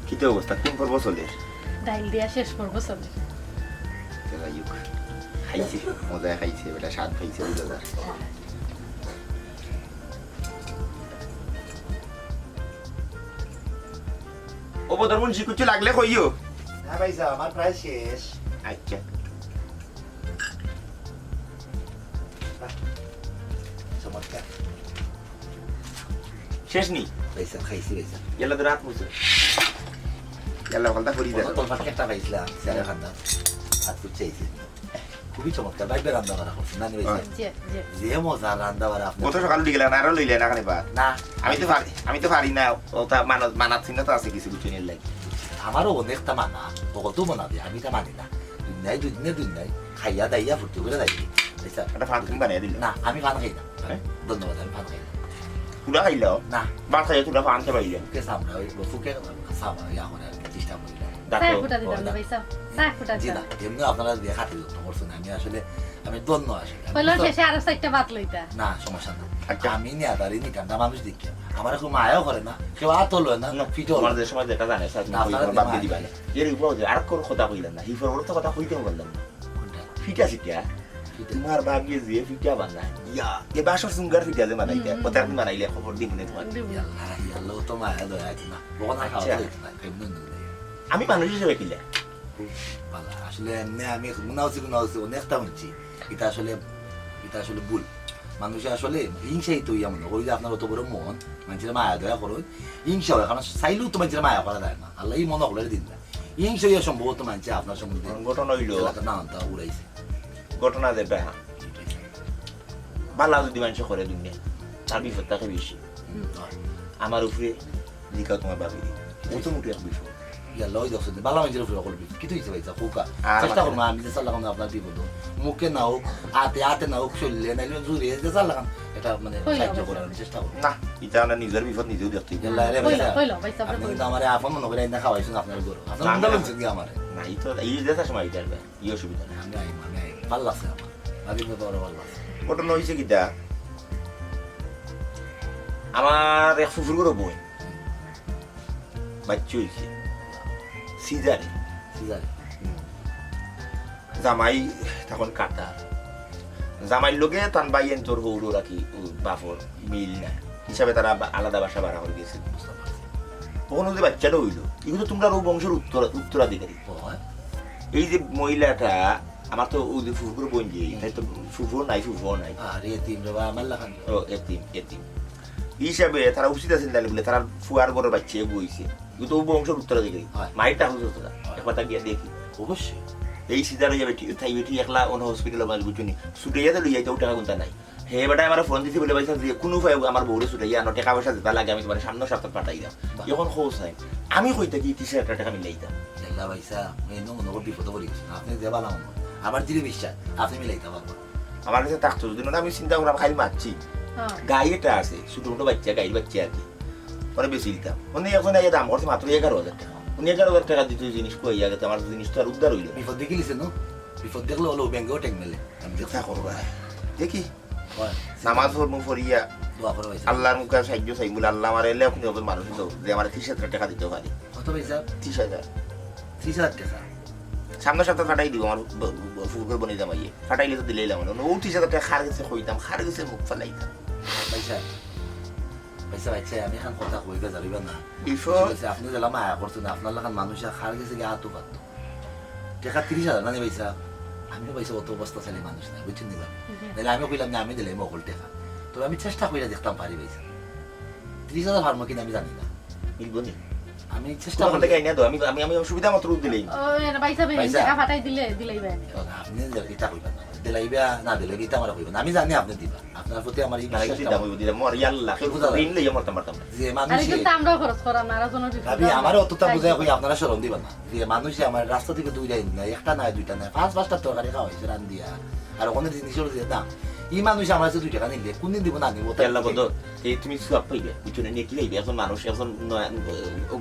কিতে অবস্থা কোন পর্ব চলে ডাইল দিয়া শেষ করবো চলে খাইছে মজা খাইছে বেটা স্বাদ খাইছে বুঝা ও বদর মুন্সি কিছু লাগলে কইও না ভাইসা আমার প্রায় শেষ আচ্ছা চমৎকার শেষ নি ভাইসা খাইছি ভাইসা ইয়াল্লা তো রাত মুছে ইয়াল্লা ফলটা করি দে তোর পাশে একটা পাইছিলাম স্যারের খান্না হাত চাইছি খুবই চমৎকার বাইবে রান্না করা করছে না ভাইসা যে মজা রান্না করা কত সকাল উঠে গেলেন আরো লইলেন এখানে বা না আমি তো পারি না ও তা মানাচ্ছি না তো আছে কিছু কিছু নিয়ে লাগে আমারও অনেকটা মানা কত বানাবে আমি তা মানি না দুই নাই খাইয়া দাইয়া ফুর্তি করে দাইছি ভাইসা একটা ফান তুমি বানিয়ে দিলে না আমি পান খাই না হ্যাঁ? ধন্যবাদ আমি পান খাই না তুলা খাইলেও না বা খাইলে তুলা ফান খেয়ে পাইলে ফুকে সামনে ওই ফুকে সামনে ইয়া করে চেষ্টা করি না চায় ফুটা দিতাম না ভাইসা চায় ফুটা জি না দিতাম এমনি আপনারা দিয়ে খাতে যত্ন করছেন আমি আসলে আমি ধন্য আসলে হইলো শেষে আরো 4টা ভাত লইতা না সমস্যা না আচ্ছা। আমি নেতারি নিকান্দা মানুষ দেখি আমার এখন মায়াও করে না কেউ আর তো লয় না ফিটো তোমার যে সময় যেটা জানে স্যার না, আপনারা বাদ দিয়ে দিবা। দিবা এর উপর যে আর কোন কথা কইলেন না হিফর তো কথা কইতেও বললাম না ফিটা সিটা তোমার ভাগ্যে যে ফিটা বানায় ইয়া এ বাসর সুঙ্গার ফিটা যে বানাইতে ওটা তুমি বানাইলে খবর দিন না তোমার ইয়াল্লা তো মায়া লয় আছে না বকনা খাওয়া আচ্ছা। যাইতে না কেমন আমি মানুষ হিসেবে কিলে ভালো আসলে এমনি আমি গুনাউছি অনেকটা হচ্ছি এটা আসলে ভুল মানুষের আসলে হিংসাই তো ইয়া মনে করি যে আপনার অত বড় মন মানুষের মায়া দয়া করুন হিংসা হয় কারণ চাইলেও তো মানুষের মায়া করা যায় না আল্লাহ এই মনে হলে দিন না হিংসা ইয়া সম্ভবত মানুষের আপনার সম্বন্ধে ঘটনা হইল নানানটা উড়াইছে ঘটনা দেবে হ্যাঁ বালা যদি মানুষ করে দুনিয়া তার বিপদ থাকে বেশি আমার উপরে লিখা তোমার ভাবি ও তো মুঠে এক বিষয় ইয়া লয় দশ বালা মানুষের উপরে করবি কি তুই ভাইছা কোকা আর চেষ্টা করবো আমাদের- আমি যে চাল্লাম আপনার বিপদ মুখে না হোক হাতে না হোক চললে নাইলে জুড়ে যে চাল্লাম এটা মানে হইলো, সাহায্য হইলো। করার চেষ্টা করবো না এটা আমরা নিজের বিপদ নিজেও দেখতে হবে। ইয়াল্লা রে হইলো ভাইছা হইলো ভাইসা আপনি আপনি কিন্তু আমার আপন মনে করে না খাওয়াইছেন আপনার গরু আপনার না, মন্ডল না। হচ্ছে কি আমার না এই তো এই যে সময় এটা আসবে এই অসুবিধা নেই আমি ভালো লাগছে আমার ভাবি তো বড় ভালো লাগছে ঘটনা হয়েছে কিটা আমার এক ফুফুর করে বই বাচ্চা হয়েছে সিজারে ঠিক আছে জামাই তখন কাটা জামাইর লোকে তান বাইয়েন তোর হৌরো রাখি বাফর মিল না হিসাবে তারা আলাদা বাসা ভাড়া করে দিয়েছে বুঝতে পারছি তখন ওদের বাচ্চাটা হইলো এগুলো তোমরা বংশের উত্তরাধিকারী ও হয় এই যে মহিলাটা আমার তো ওই যে ফুফুর বোন যে তাই তো ফুফুও নাই আরে তিন রে আমার লাগান ও এতিম হিসাবে তারা উচিত আছেন তাহলে বলে তারা ফুয়ার বড় বাচ্চা বইছে কিন্তু ও বংশের উত্তরা দেখি হয়। মায়েরটা হচ্ছে তোরা একবার তা গিয়ে দেখি অবশ্যই এই সিজার হয়ে যাবে তাই বেটি একলা অন্য হসপিটালে মাছ বুঝুনি ছুটে যেতে লই যাইতে টাকা কোনটা নাই হে বেটা আমার ফোন দিতে বলে পাইছে যে কোনো উপায় আমার বউরে ছুটে গিয়ে টাকা পয়সা দিতে লাগে আমি তোমার সামনে সপ্তাহ পাঠাই দাম এখন খোঁজ নাই আমি কইতে কি 30,000 টাকা মিলাইতাম এলা ভাইসা মেনু নগর বিপদ পড়ি গেছে আপনি দেবা না আমার দৃঢ় বিশ্বাস আপনি মিলাইতে পারবেন আমার কাছে থাকতো যদি না আমি চিন্তা করলাম খালি মারছি হ্যাঁ গাই এটা আছে ছোটো ছোটো বাচ্চা গাই বাচ্চা আর কি পরে বেশি দিতাম উনি এখন এই দাম করছে মাত্র 11,000 টাকা উনি 11,000 টাকা দিতে জিনিস কই গেছে আমার জিনিস তো আর উদ্ধার হইল বিপদ দেখিলিছে নো বিপদ দেখলে হলো ব্যাংকেও টেক মেলে আমি দেখা করবা দেখি হয় নামাজ পড়বো পড়িয়া দোয়া করে ভাইসা আল্লাহর মুখে সাহায্য চাই বলে আল্লাহ আমার এলে আপনি যত মানুষ হতো যে আমার 30,000 টাকা দিতে পারি কত ভাইসা 30,000 30,000 টাকা সামনে সপ্তাহ ফাটাই দিব আমার ফুকুর বনে জামাইয়ে ফাটাইলে তো দিলেই লাম ও 30,000 টাকা খার গেছে কইতাম খার গেছে মুখ ফালাইতাম ভাইসা ভাইসা ভাইসা আমি এখন কথা কই গে যারিবা না বিফোর আপনি যেলাম মায়া করছেন আপনার লাগান মানুষ খার গেছে গিয়ে হাতও পাত টাকা 30,000 না ভাইসা আমিও ভাইসা অত অবস্থা চালি মানুষ না বুঝছেন দিলাম তাহলে আমিও কইলাম না আমি দিলে মকল টাকা তবে আমি চেষ্টা করে দেখতাম পারি ভাইসা 30,000 হারমো কিনা আমি জানি না মিলবনি আমি চেষ্টা কোথা করে থেকে আইনা দাও আমি আমি আমি সুবিধা মতো দিলেই ও বাইসা বাইসা। টাকা ফাটাই দিলেই বাইনি আপনি এটা কইবেন না দিলাইবা না দিলে এটা আমার কইবেন আমি জানি আপনি দিবা আপনার প্রতি আমার এই মানে বিশ্বাসটা দিতাম ওই দিলাম মর ইয়াল্লাহ দিন লইয়া মরতাম পারতাম না যে আরে মানুষ কিন্তু আমরাও খরচ করাম না আর জনের ভাবি আমার অতটা বুঝাই কই আপনারা শরম দিবেন না যে মানুষে আমার রাস্তা থেকে দুইটা না একটা না দুইটা না পাঁচটা তরকারি খাওয়া হয়েছে রান দিয়া আর ওখানে জিনিসের যে দাম এই মানুষ আমার কাছে 2 টাকা নিলে কোনদিন দিব না নিব ইয়াল্লাহ বন্ধ এই তুমি সব পাইবে বুঝছো নিয়ে কি লইবে এখন মানুষ এখন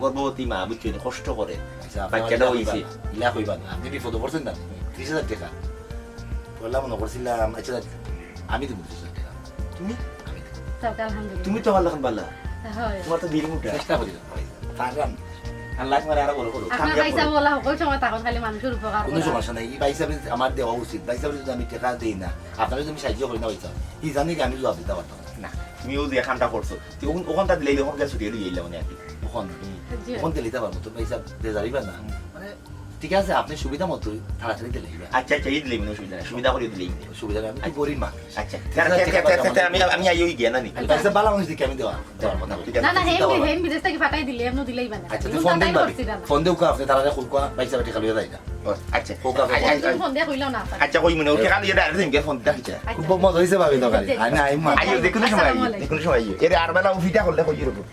গর্ভবতী মা বুঝছো কষ্ট করে বাচ্চাটা হইছে ইলা কইবা না আপনি বিপদ পড়ছেন না 30,000 টাকা বললাম মনে করছিলাম আচ্ছা আমি দিব 30,000 টাকা তুমি আমি দিব। আলহামদুলিল্লাহ তুমি তো আল্লাহ বাল্লা হয় তোমার তো দিল মুটা চেষ্টা করি পারলাম আল্লাহ তোমার আরো বড় করো আপনার পয়সা বলা সকল সময় তখন খালি মানুষের উপকার কোনো করা। সমস্যা নাই এই পয়সা আমার দেওয়া উচিত পয়সা যদি আমি টাকা দিই না আপনারা যদি আমি সাহায্য করি না পয়সা কি জানি কি আমি জবাব দিতে পারতাম না। না তুমিও যে এখানটা করছো ওখানটা দিলেই ওখান কাছে ছুটিয়ে লইয়া মানে আর কি তখন জি। তখন দিতে পারবো তো পয়সা দিয়ে যাইবা না মানে ঠিক আছে আপনি সুবিধা মতো তাড়াতাড়ি দিলে আচ্ছা আচ্ছা এই দিলেই অসুবিধা নাই সুবিধা করে দিলেই সুবিধা আমি তো গরিব মানুষ আচ্ছা আমি আমি আইও গিয়া না নি আমি পয়সা ভালো মানুষ দিকে আমি দেওয়ার কথা বলি। ঠিক না আছে না হেম বিদেশ থেকে ফাটাই দিলে এমন দিলেই বানা আচ্ছা তুই ফোন দিন ভাবি ফোন দেও আপনি তাড়াতাড়ি খুব কোয়া পয়সা টাকা লইয়া যাই না আচ্ছা ফোন দিয়ে কইলাও না আচ্ছা কই মনে ওকে খালি এটা আর দিন কে ফোন দিতে খুব মজা হইছে ভাবি তো খালি আমি আইম মা আইও দেখুন সময় আইও দেখুন সময় আইও এর আর বেলা উফিটা করলে কই রকম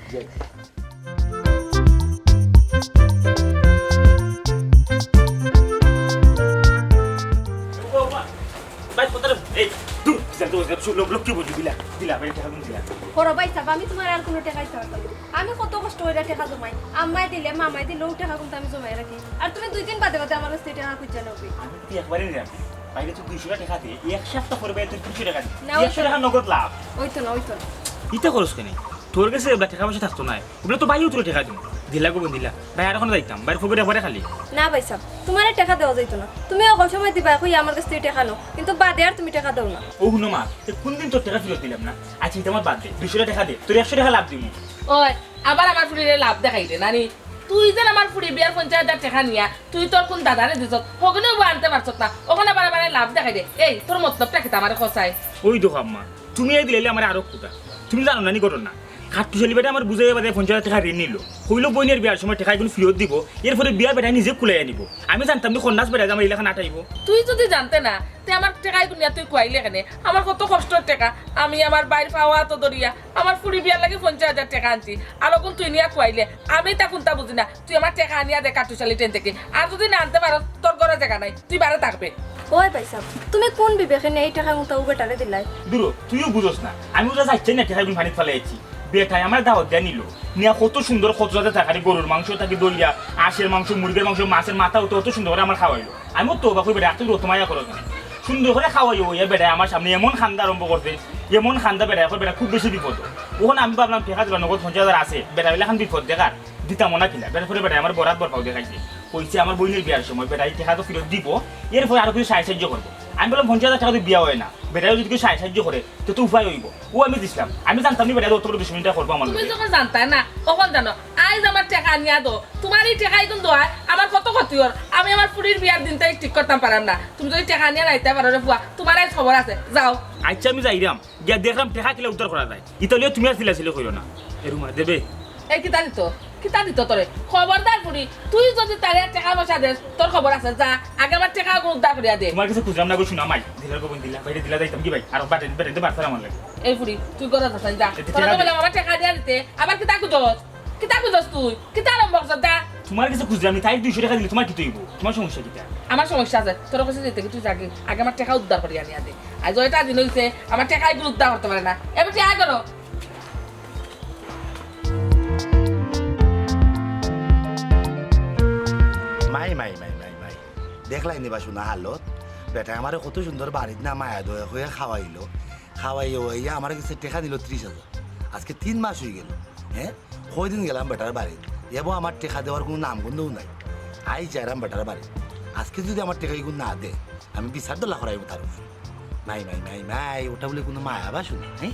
বড় ভাই সাহেব আমি তোমার আর কোনো টাকা দিতে পারতাম না। আমি কত কষ্ট করে টাকা জমাই আম্মাই দিলে মামাই দিলেও টাকা কিন্তু আমি জমাই রাখি আর তুমি 2 দিন বাদে বাদে আমার কাছে টাকা খুঁজে নেবে আমি তো একবারই নিলাম বাইরে তো 200 টাকা দিয়ে এক সপ্তাহ করে বাইরে 200 টাকা দিই না, 100 টাকা নগদ লাভ ওই তো না ইটা খরচ কেন তোর কাছে এবার টাকা পয়সা থাকতো না ওগুলো তো বাইও তোর টাকা দিন দিলা গো দিলা ভাই আর এখন যাইতাম বাইরে ফুকুরে একবারে খালি না ভাই সাহেব তোমার আর টাকা দেওয়া যাইতো না তুমি অকল সময় দিবা কই আমার কাছে টাকা নাও কিন্তু বাদে আর তুমি টাকা দাও না ও হুনো মা কোন দিন তোর টাকা ফেরত দিলাম না আচ্ছা এটা আমার বাদ দে 200 টাকা দে তোর 100 টাকা লাভ দিমু ওই আবার আমার ফুড়িরে লাভ দেখাই দে নানি তুই যেন আমার ফুড়ি বিয়ার 50,000 টাকা নিয়া তুই তোর কোন দাদারে দিছ ওখানেও আনতে পারছ না ওখানে বারে লাভ দেখাই দে এই তোর মতলবটা কি আমার খসাই ওই দেখো আম্মা তুমি এই দিলে আমার আরো কুটা তুমি জানো না নি ঘটনা খাট্টুশালি বেটা আমার বুঝাই বাদে 50,000 টাকা ঋণ নিল কইলো বইনের বিয়ার সময় টাকা এগুলো ফেরত দিব এরপরে বিয়ার বেটা নিজে খুলে আনিব আমি জানতাম তুই কন্যাস বেটা আমার এলাকা নাটাইব তুই যদি জানতে না তে আমার টাকাই দুনিয়া তুই কুয়াইলে কেন আমার কত কষ্টের টাকা আমি আমার বাইর পাওয়া তো দরিয়া আমার ফুড়ি বিয়ার লাগে 50,000 টাকা আনছি আর ওগুন তুই নিয়া কুয়াইলে আমি তা কোনটা বুঝি না তুই আমার টাকা আনিয়া দে কাটুশালি ট্রেন থেকে আর যদি না আনতে পারো তোর ঘরে জায়গা নাই তুই বারে থাকবে ওই ভাই সাহেব তুমি কোন বিবেকে এই টাকা মুতা বেটারে দিলাই দূর তুইও বুঝোস না আমি ওটা যাচ্ছি না টাকা এগুলো পানিতে ফেলাইছি বেটাই আমার দাওয়াত দেয়া নিল নিয়া কত সুন্দর কত যাতে থাকারি গরুর মাংস থাকি দলিয়া আঁশের মাংস মুরগির মাংস মাছের মাথা হতো অত সুন্দর করে আমার খাওয়াইলো আমি তো বাকি বেটা তুই রতমাইয়া করো কেন সুন্দর করে খাওয়াইও ইয়া বেটা আমার সামনে এমন খান্দা আরম্ভ করতে এমন খান্দা বেটা এখন বেটা খুব বেশি বিপদ ওখানে আমি ভাবলাম টাকা দিলাম নগদ 50,000 আছে বেটা বেলা খান বিপদ দেখার দিতাম না কিনা বেটা পরে বেটা আমার বরাত বরপাও দেখাইছে কইছে আমার বইনের বিয়ার সময় বেটা এই টাকা তো ফেরত দিব এরপরে আরো কিছু সাহায্য করবো আমি বললাম 50,000 টাকা তো বিয়া হয় না বেটাও যদি কেউ সাহায্য করে তো উপায় হইব ও আমি দিছিলাম আমি জানতাম নি বেটা অত বড় 20 মিনিট করবো আমার তুমি যখন জানতা না কখন জানো আই আইজ আমার টাকা আনিয়া দো তোমার এই টাকা এখন দোয়া আমার কত ক্ষতি হর আমি আমার পুরীর বিয়ার দিনটা ঠিক করতাম পারাম না তুমি যদি টাকা আনিয়া নাইতে পারো রে বুয়া তোমার আজ খবর আছে যাও আচ্ছা আমি যাইরাম গিয়া দেখলাম টেকা কিলা উত্তর করা যায় ইতালিও তুমি আর ছিল কইরো না এরুমা দেবে এই কিতা দিত তোরে খবরদার পুরি তুই যদি তারে টাকা পয়সা দেস তোর খবর আছে যা আগে আমার টাকা উদ্ধার করিয়া দে তোমার কাছে খুঁজলাম না গো শুনা মাই দিলার গোবন দিলা বাইরে দিলা যাইতাম কি ভাই আর বাটেন বাটেন বাড়তাম আমার লাগে এই পুরি তুই কথা যাস যা এতে তোরা টাকা বলে আমার টাকা দিয়া দিতে আবার কিতা কুদস তুই কিতা আরম্ভ করছ দা তোমার কাছে খুঁজলাম আমি তাই 200 টাকা দিলে তোমার কি তৈব তোমার সমস্যা কিটা আমার সমস্যা আছে তোর কাছে যেতে তুই আগে আগে আমার টাকা উদ্ধার করিয়া নিয়া দে আজ ওইটা দিন হইছে আমার টাকা এগুলো উদ্ধার করতে পারে না এবার টাকা করো মাই মাই মাই মাই মাই দেখলাই নিবা শোনা হালত বেটা আমার কত সুন্দর বাড়িত না মায়া দয়া হয়ে খাওয়াইলো খাওয়াইও হইয়া আমার কাছে টেকা দিল 30,000 আজকে 3 মাস হয়ে গেল হ্যাঁ কয়দিন গেলাম বেটার বাড়িত এবো আমার টেকা দেওয়ার কোনো নাম গন্ধও নাই আই চাইলাম বেটার বাড়ি আজকে যদি আমার টেকা এগুলো না দে আমি বিচার দোলা করাইব তার উপর মাই মাই মাই মাই ওটা বলে কোনো মায়া বা শুনে হ্যাঁ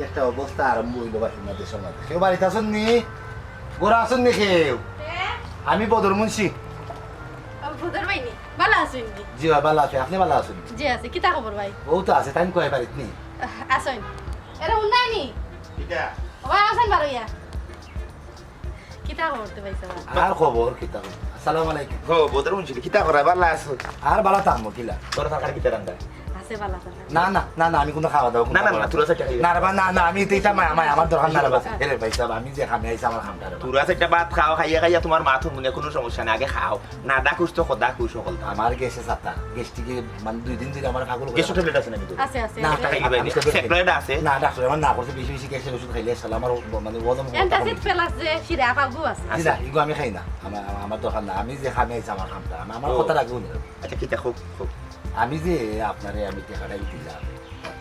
একটা অবস্থা আরম্ভ হইল বা শুনা দেশের মধ্যে কেউ বাড়িতে আসেন নি গোড়া আসেন নি কেউ আমি বদর মুন্সি ভূতের বাইনি ভালো আছেন কি জি ভাই ভালো আছে আপনি ভালো আছেন জি আছে কিতা খবর ভাই ও তো আছে টাইম কয় বাড়িত নি আসেন এরা উন্নয় নি এটা ভাই আসেন বারইয়া কিতা খবর তো ভাই সাহেব আর খবর কিতা আসসালামু আলাইকুম হো বদর মুন্সি কিতা করা ভালো আছো আর ভালো থাকবো কিলা তোর সরকার কিতা রান্দা আছে ভালো আছে না না না না আমি কোনো খাওয়া দাওয়া না না না তুরা সেটা না রে বা, না না আমি তো এটা আমার দরকার না রে বা। এরে ভাই সাহেব আমি যে খামে আইছি আমার খামটা রে বা। তুরা সেটা ভাত খাও খাইয়া খাইয়া তোমার মাথা মনে কোনো সমস্যা নাই আগে খাও না ডাকুস তো খোদা কুস সকল আমার গেছে সাতা গেস্টিকে মানে 2 দিন ধরে আমার পাগল করে গেছো ট্যাবলেট আছে নাকি তোর আছে আছে না, টাকা খাইলে বাইরে ট্যাবলেট আছে না ডাক্তার আমার না করছে বেশি বেশি গেছে ওষুধ খাইলে সালা আমার মানে ওজন এন্টাসিড প্লাস যে শিরা পাগু আছে না ইগো আমি খাই না আমার দরকার না আমি যে খামে আইছি আমার খামটা আমার কথা রাখবো না আচ্ছা কিতা খুব খুব আমি যে আপনারে আমি টাকাটা দিলাম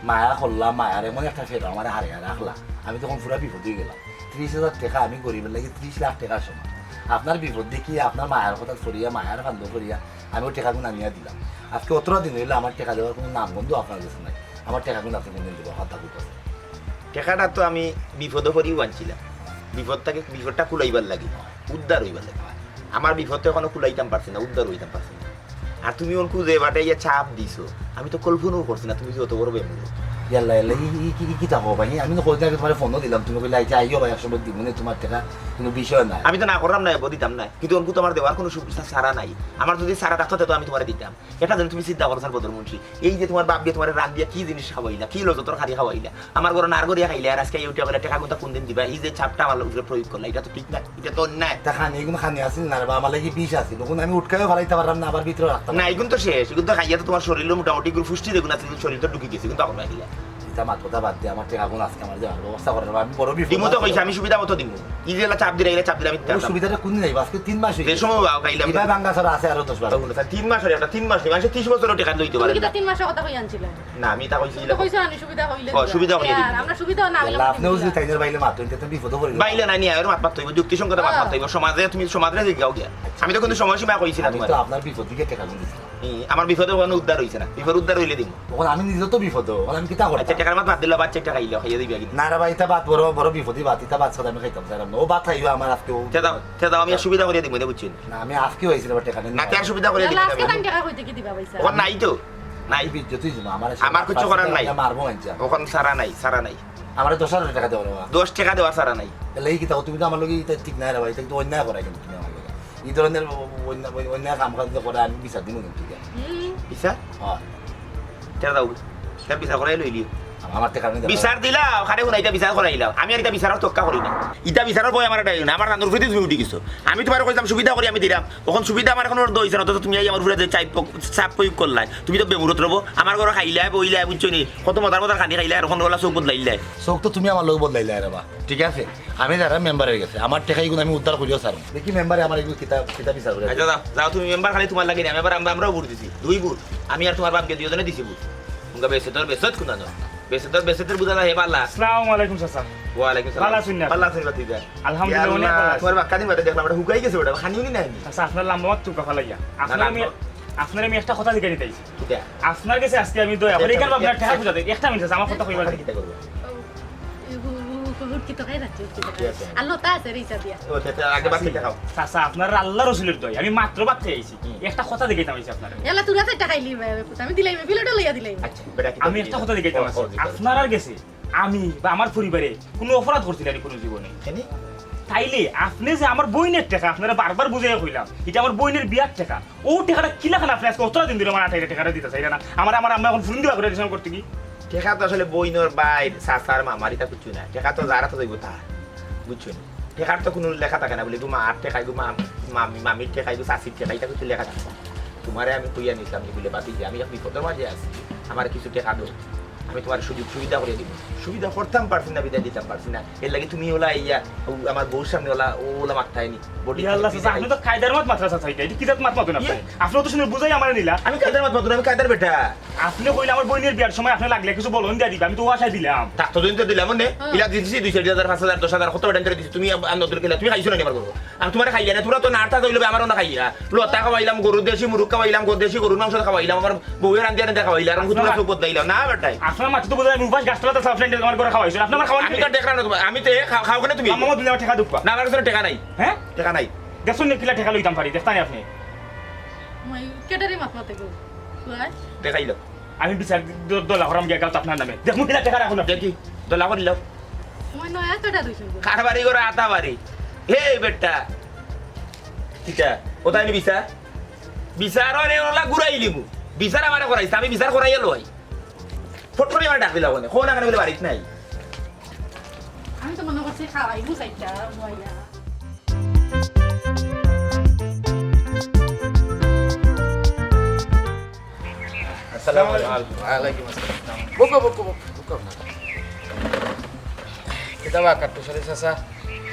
মায়া করলাম মায়ার এমন একটা ফেরা আমার হারে রাখলাম আমি তখন পুরা বিপদ হয়ে গেলাম 30,000 টাকা আমি গরিবের লাগে 30 লাখ টাকার সমান আপনার বিপদ দেখিয়ে আপনার মায়ের কথা করিয়া মায়ের ফান্দ করিয়া আমি ওই টাকাগুলো আনিয়া দিলাম আজকে 17 দিন হইলে আমার টাকা দেওয়ার কোনো নাম বন্ধু আপনার কাছে নাই আমার টাকাগুলো আপনি কোনদিন দেবো হত্যা করতে টাকাটা তো আমি বিপদ করিও আনছিলাম বিপদটা কুলাইবার লাগে উদ্ধার হইবার লাগে আমার বিপদ তো এখনো কুলাইতাম পারছি না উদ্ধার হইতাম পারছি না আর তুমি ওর খুঁজে এবারটা ইয়ে চাপ দিছো আমি তো কল্পনাও করছি না তুমি যে অত বড় বেমুর ইয়াল্লা ইয়াল্লা কি থাকবো ভাই আমি তো কদিন আগে তোমার ফোনও দিলাম তুমি বলে আইছে আইও ভাই একসময় দিব মানে তোমার টাকা কোনো বিষয় নাই আমি তো না করলাম না এবার দিতাম না কিন্তু ওর তোমার দেওয়ার কোনো সুবিধা সারা নাই আমার যদি সারা থাকতো তো আমি তোমার দিতাম এটা যেন তুমি চিন্তা করো স্যার বদর মুন্সি এই যে তোমার বাপ দিয়ে তোমার রাত দিয়ে কি জিনিস খাওয়াইলা কি লজো তোর খালি খাওয়াইলা আমার ঘরে নার গড়িয়া খাইলে আর আজকে ইউটিউবে বলে টাকা কোনটা কোন দিন দিবা এই যে চাপটা আমার উপরে প্রয়োগ করলা এটা তো ঠিক না এটা তো অন্যায় তা খানি এগুলো খানি আসিল না রে বা আমার লাগে বিষ আসিল তখন আমি উঠকাও ফেলাইতে পারলাম না আবার ভিতরে রাখতাম না এগুলো তো শেষ এগুলো তো খাইয়া তো তোমার শরীরে মোটামুটি এগুলো পুষ্টি দেখুন আছে শরীর তো ঢুকে গেছে কিন্তু তখন রাখিলা এটা মাত কথা বাদ দিয়ে আমার টাকাগুলো আজকে আমার যাওয়ার ব্যবস্থা করে আমি বড় দিমু তো কইছি আমি সুবিধা মতো দিমু ইজেলা চাপ দিলে চাপ দিলে আমি ওই সুবিধাটা কোন যাইব আজকে 3 মাস হয়ে যে সময় খাইলাম এবার বাঙ্গা ছাড়া আছে আরো 10 12 3 মাস হলে একটা 3 মাস মানুষ 30 বছরের টাকা লইতে পারে কিতা না 3 মাসের কথা কই আনছিলেন না আমি তা কইছি তো কইছো আমি সুবিধা হইলে ও, সুবিধা হইলে দিবি। আমরা সুবিধা না হইলে আপনিও যদি তাইদের বাইলে মাত্র এটা বিপদ করে বাইলে না নিয়ে আর মাত মারতে হইব যুক্তিসঙ্গত মাত মারতে হইব সমাজে তুমি সমাজে জিগাও গিয়া আমি তো কিন্তু সময়সীমা কইছি না আমি তোমার তো আপনার বিপদ দিকে টাকা দিয়েছি আমার বিপদে কোনো উদ্ধার হইছে না বিপদ উদ্ধার হইলে দিব তখন আমি নিজে তো বিপদ তখন আমি কিতা আচ্ছা করতাম টাকার মাত বাদ দিলে বাচ্চা টাকা খাইলে খাইয়ে দিবি আগে না রে ভাই এটা বাত বড় বড় বিপদই বাত এটা বাত ছাড়া আমি খাইতাম স্যার ও বাত খাইও আমার আজকেও দাও আমি আর সুবিধা করে দিব এটা বুঝছেন না আমি আজকেও হয়েছিল টাকা না তার সুবিধা করে দিব লাস্ট টাইম টাকা কইতে কি দিবা পয়সা ওখান নাই তো নাই বিদ্যুৎই ছিল আমার আমার কিছু করার নাই। মারবো আনছা ওখান সারা নাই আমার 10,000 টাকা দেওয়ার 10 টাকা দেওয়ার সারা নাই তাহলে এই কিতা তুমি তো আমার লগে এটা ঠিক নাই রে ভাই এটা কিন্তু অন্যায় করা কিন্তু তুমি আমার লগে এই ধরনের অন্যায় কাম কাজ করে আমি বিচার দিব কিন্তু পিসা হ্যাঁ দাও তার বিচার করাই লইলিও আমার টাকা আমি বিচার দিলা ওখানে কোন এটা বিচার করাইলাম আমি আর এটা বিচারের তক্কা করি না ইটা বিচারের বই আমার এটা না আমার রান্দুর ফিতে তুমি উঠি গেছো আমি তোমার কইতাম সুবিধা করি আমি দিলাম তখন সুবিধা আমার এখন দইছে না তো তুমি এই আমার উপরে যে চাপ প্রয়োগ করলাই তুমি তো বেমুরত রবো আমার ঘরে খাইলাই বইলাই বুঝছো নি কত মজার খানি খাইলাই আর এখন ওলা চোখ বদলাইলাই চোখ তো তুমি আমার লোক বদলাইলে রে বা ঠিক আছে আমি যারা মেম্বার হয়ে গেছে আমার টাকা এগুলো আমি উদ্ধার করিও স্যার দেখি মেম্বারে আমার এগুলো কিতাব বিচার করে আচ্ছা যাও তুমি মেম্বার খালি তোমার লাগে না আমরাও ভোট দিছি 2 ভোট আমি আর তোমার বাপকে দুজনে দিছি ভোট উনকা বেসত কোনা না বেসতের বুঝা হে পাল্লা আসসালামু আলাইকুম চাচা ওয়ালাইকুম সালাম ভালো আছেন না? ভালো আছেন বাতি যা আলহামদুলিল্লাহ, অনেক ভালো আছি। তোমার বাক্কা দিন বাদে দেখলাম এটা হুকাই গেছে ওটা খানিও নি নাই চাচা আপনার লম্বা মাত তুকা ফালাইয়া আপনার আমি একটা কথা জিজ্ঞাসা দিতেছি কিটা আপনার কাছে আজকে আমি দয়া করে এখানে আপনার টাকা বুঝাতে একটা মিনিট আছে আমার কথা কইবার কিটা করব উটকি তো খাই রাখছি উটকি তো ঠিক আছে। আর লতা আছে রে ইসা দিয়া ও তেতে আগে বাদ খেতে খাও চাচা আপনার আল্লাহ রসুলের দই আমি মাত্র বাদ খেয়ে আইছি একটা কথা দেখে আইছি আপনার এলা তুই রাতে খাইলি আমি দিলাই বিলটা লইয়া দিলাই আচ্ছা বেটা কি আমি একটা কথা দেখে আপনার আর গেছে আমি বা আমার পরিবারে কোনো অপরাধ করছি না কোনো জীবনে কেন তাইলে আপনি যে আমার বইনের টাকা আপনারা বারবার বুঝাইয়া কইলাম এটা আমার বইনের বিয়ার টাকা ও টাকাটা কি লাগান আপনি আজকে অতটা দিন ধরে আমার 28 টাকাটা দিতে চাই না আমার আম্মা এখন ফোন দিবা করে রিটার্ন করতে কি টেকা তো আসলে বইনর বাইর সাসার মামারিটা কিছু না টেকা তো যারা তো যাইব তা বুঝছেন টেকার তো কোনো লেখা থাকে না বলে গো মার টেকাই গো মামির টেকাই গো শাশির টেকাই এটা কিছু লেখা থাকে না তোমারে আমি কইয়া নিতাম বলে বাতি যে আমি এক বিপদের মাঝে আছি আমার কিছু টেকা দো আমি তোমার সুযোগ সুবিধা করে দিব সুবিধা করতাম পারছি না বিদায় দিতাম পারছি না এর লাগে তুমি ওলা ইয়া আমার বউর সামনে ওলা মাথায় নি বডি আল্লাহ চাচা আপনি তো কায়দার মত মাত্রা চাচা এটা কি জাত মাত মাতুন আপনি আপনি তো শুনে বুঝাই আমার নিলা আমি কায়দার মত মত আমি কায়দার বেটা আপনি কইলে আমার বইনের বিয়ার সময় আপনি লাগলে কিছু বলুন দিয়া দিবা আমি তো আশায় দিলাম তা তো দিন তো দিলাম নে ইলা দিছি 2,000 5,000 10,000 কত টাকা দিছি তুমি নতুন কেলা তুমি খাইছো না আমার গরু আমি তোমারে খাইয়া না তোরা তো নাড়তা কইলে আমারও না খাইয়া লতা খাওয়াইলাম গরু দেশি মুরগ খাওয়াইলাম দেশি গরুর মাংস খাওয়াইলাম আমার বউয়ের রান্দিয়া না খাওয়াইলাম আর তোমরা সুপত দিলাম না বেটাই আপনার মাছ তো বুঝাই মুবাস গাছতলাতে সাফ লাইন আমার করে খাওয়াইছো আপনি আমার খাওয়ান আমি তো টাকা না আমি তো খাও কেন তুমি মামা দিলে টাকা দুপা না আমার কাছে টাকা নাই হ্যাঁ টাকা নাই দেখুন কিলা টাকা লইতাম পারি দেখতানি আপনি মই কেটারি মাত মাতে গো তুই দেখাইলো আমি বিচার দলা হরাম গিয়া গাউত আপনার নামে দেখুন কিলা টাকা রাখুন আপনি দেখি দলা করিল মই নয়া কেটা দইছুন গো কারবারি করে আতা বাড়ি হে বেটা ঠিকা ওটাই নি বিচার বিচার রে ওলা ঘুরাইলি মু বিচার আমারে করাইছে আমি বিচার করাইয়া লই ফটফটি আমার ডাক দিলা বলে কোন আগে বলে বাড়িত নাই আমি তো মনে করছি খাওয়াই বুঝাইতা মইয়া আসসালামু আলাইকুম ওয়ালাইকুম আসসালাম বকো বকো বকো কিতাবা কাটুশালি চাচা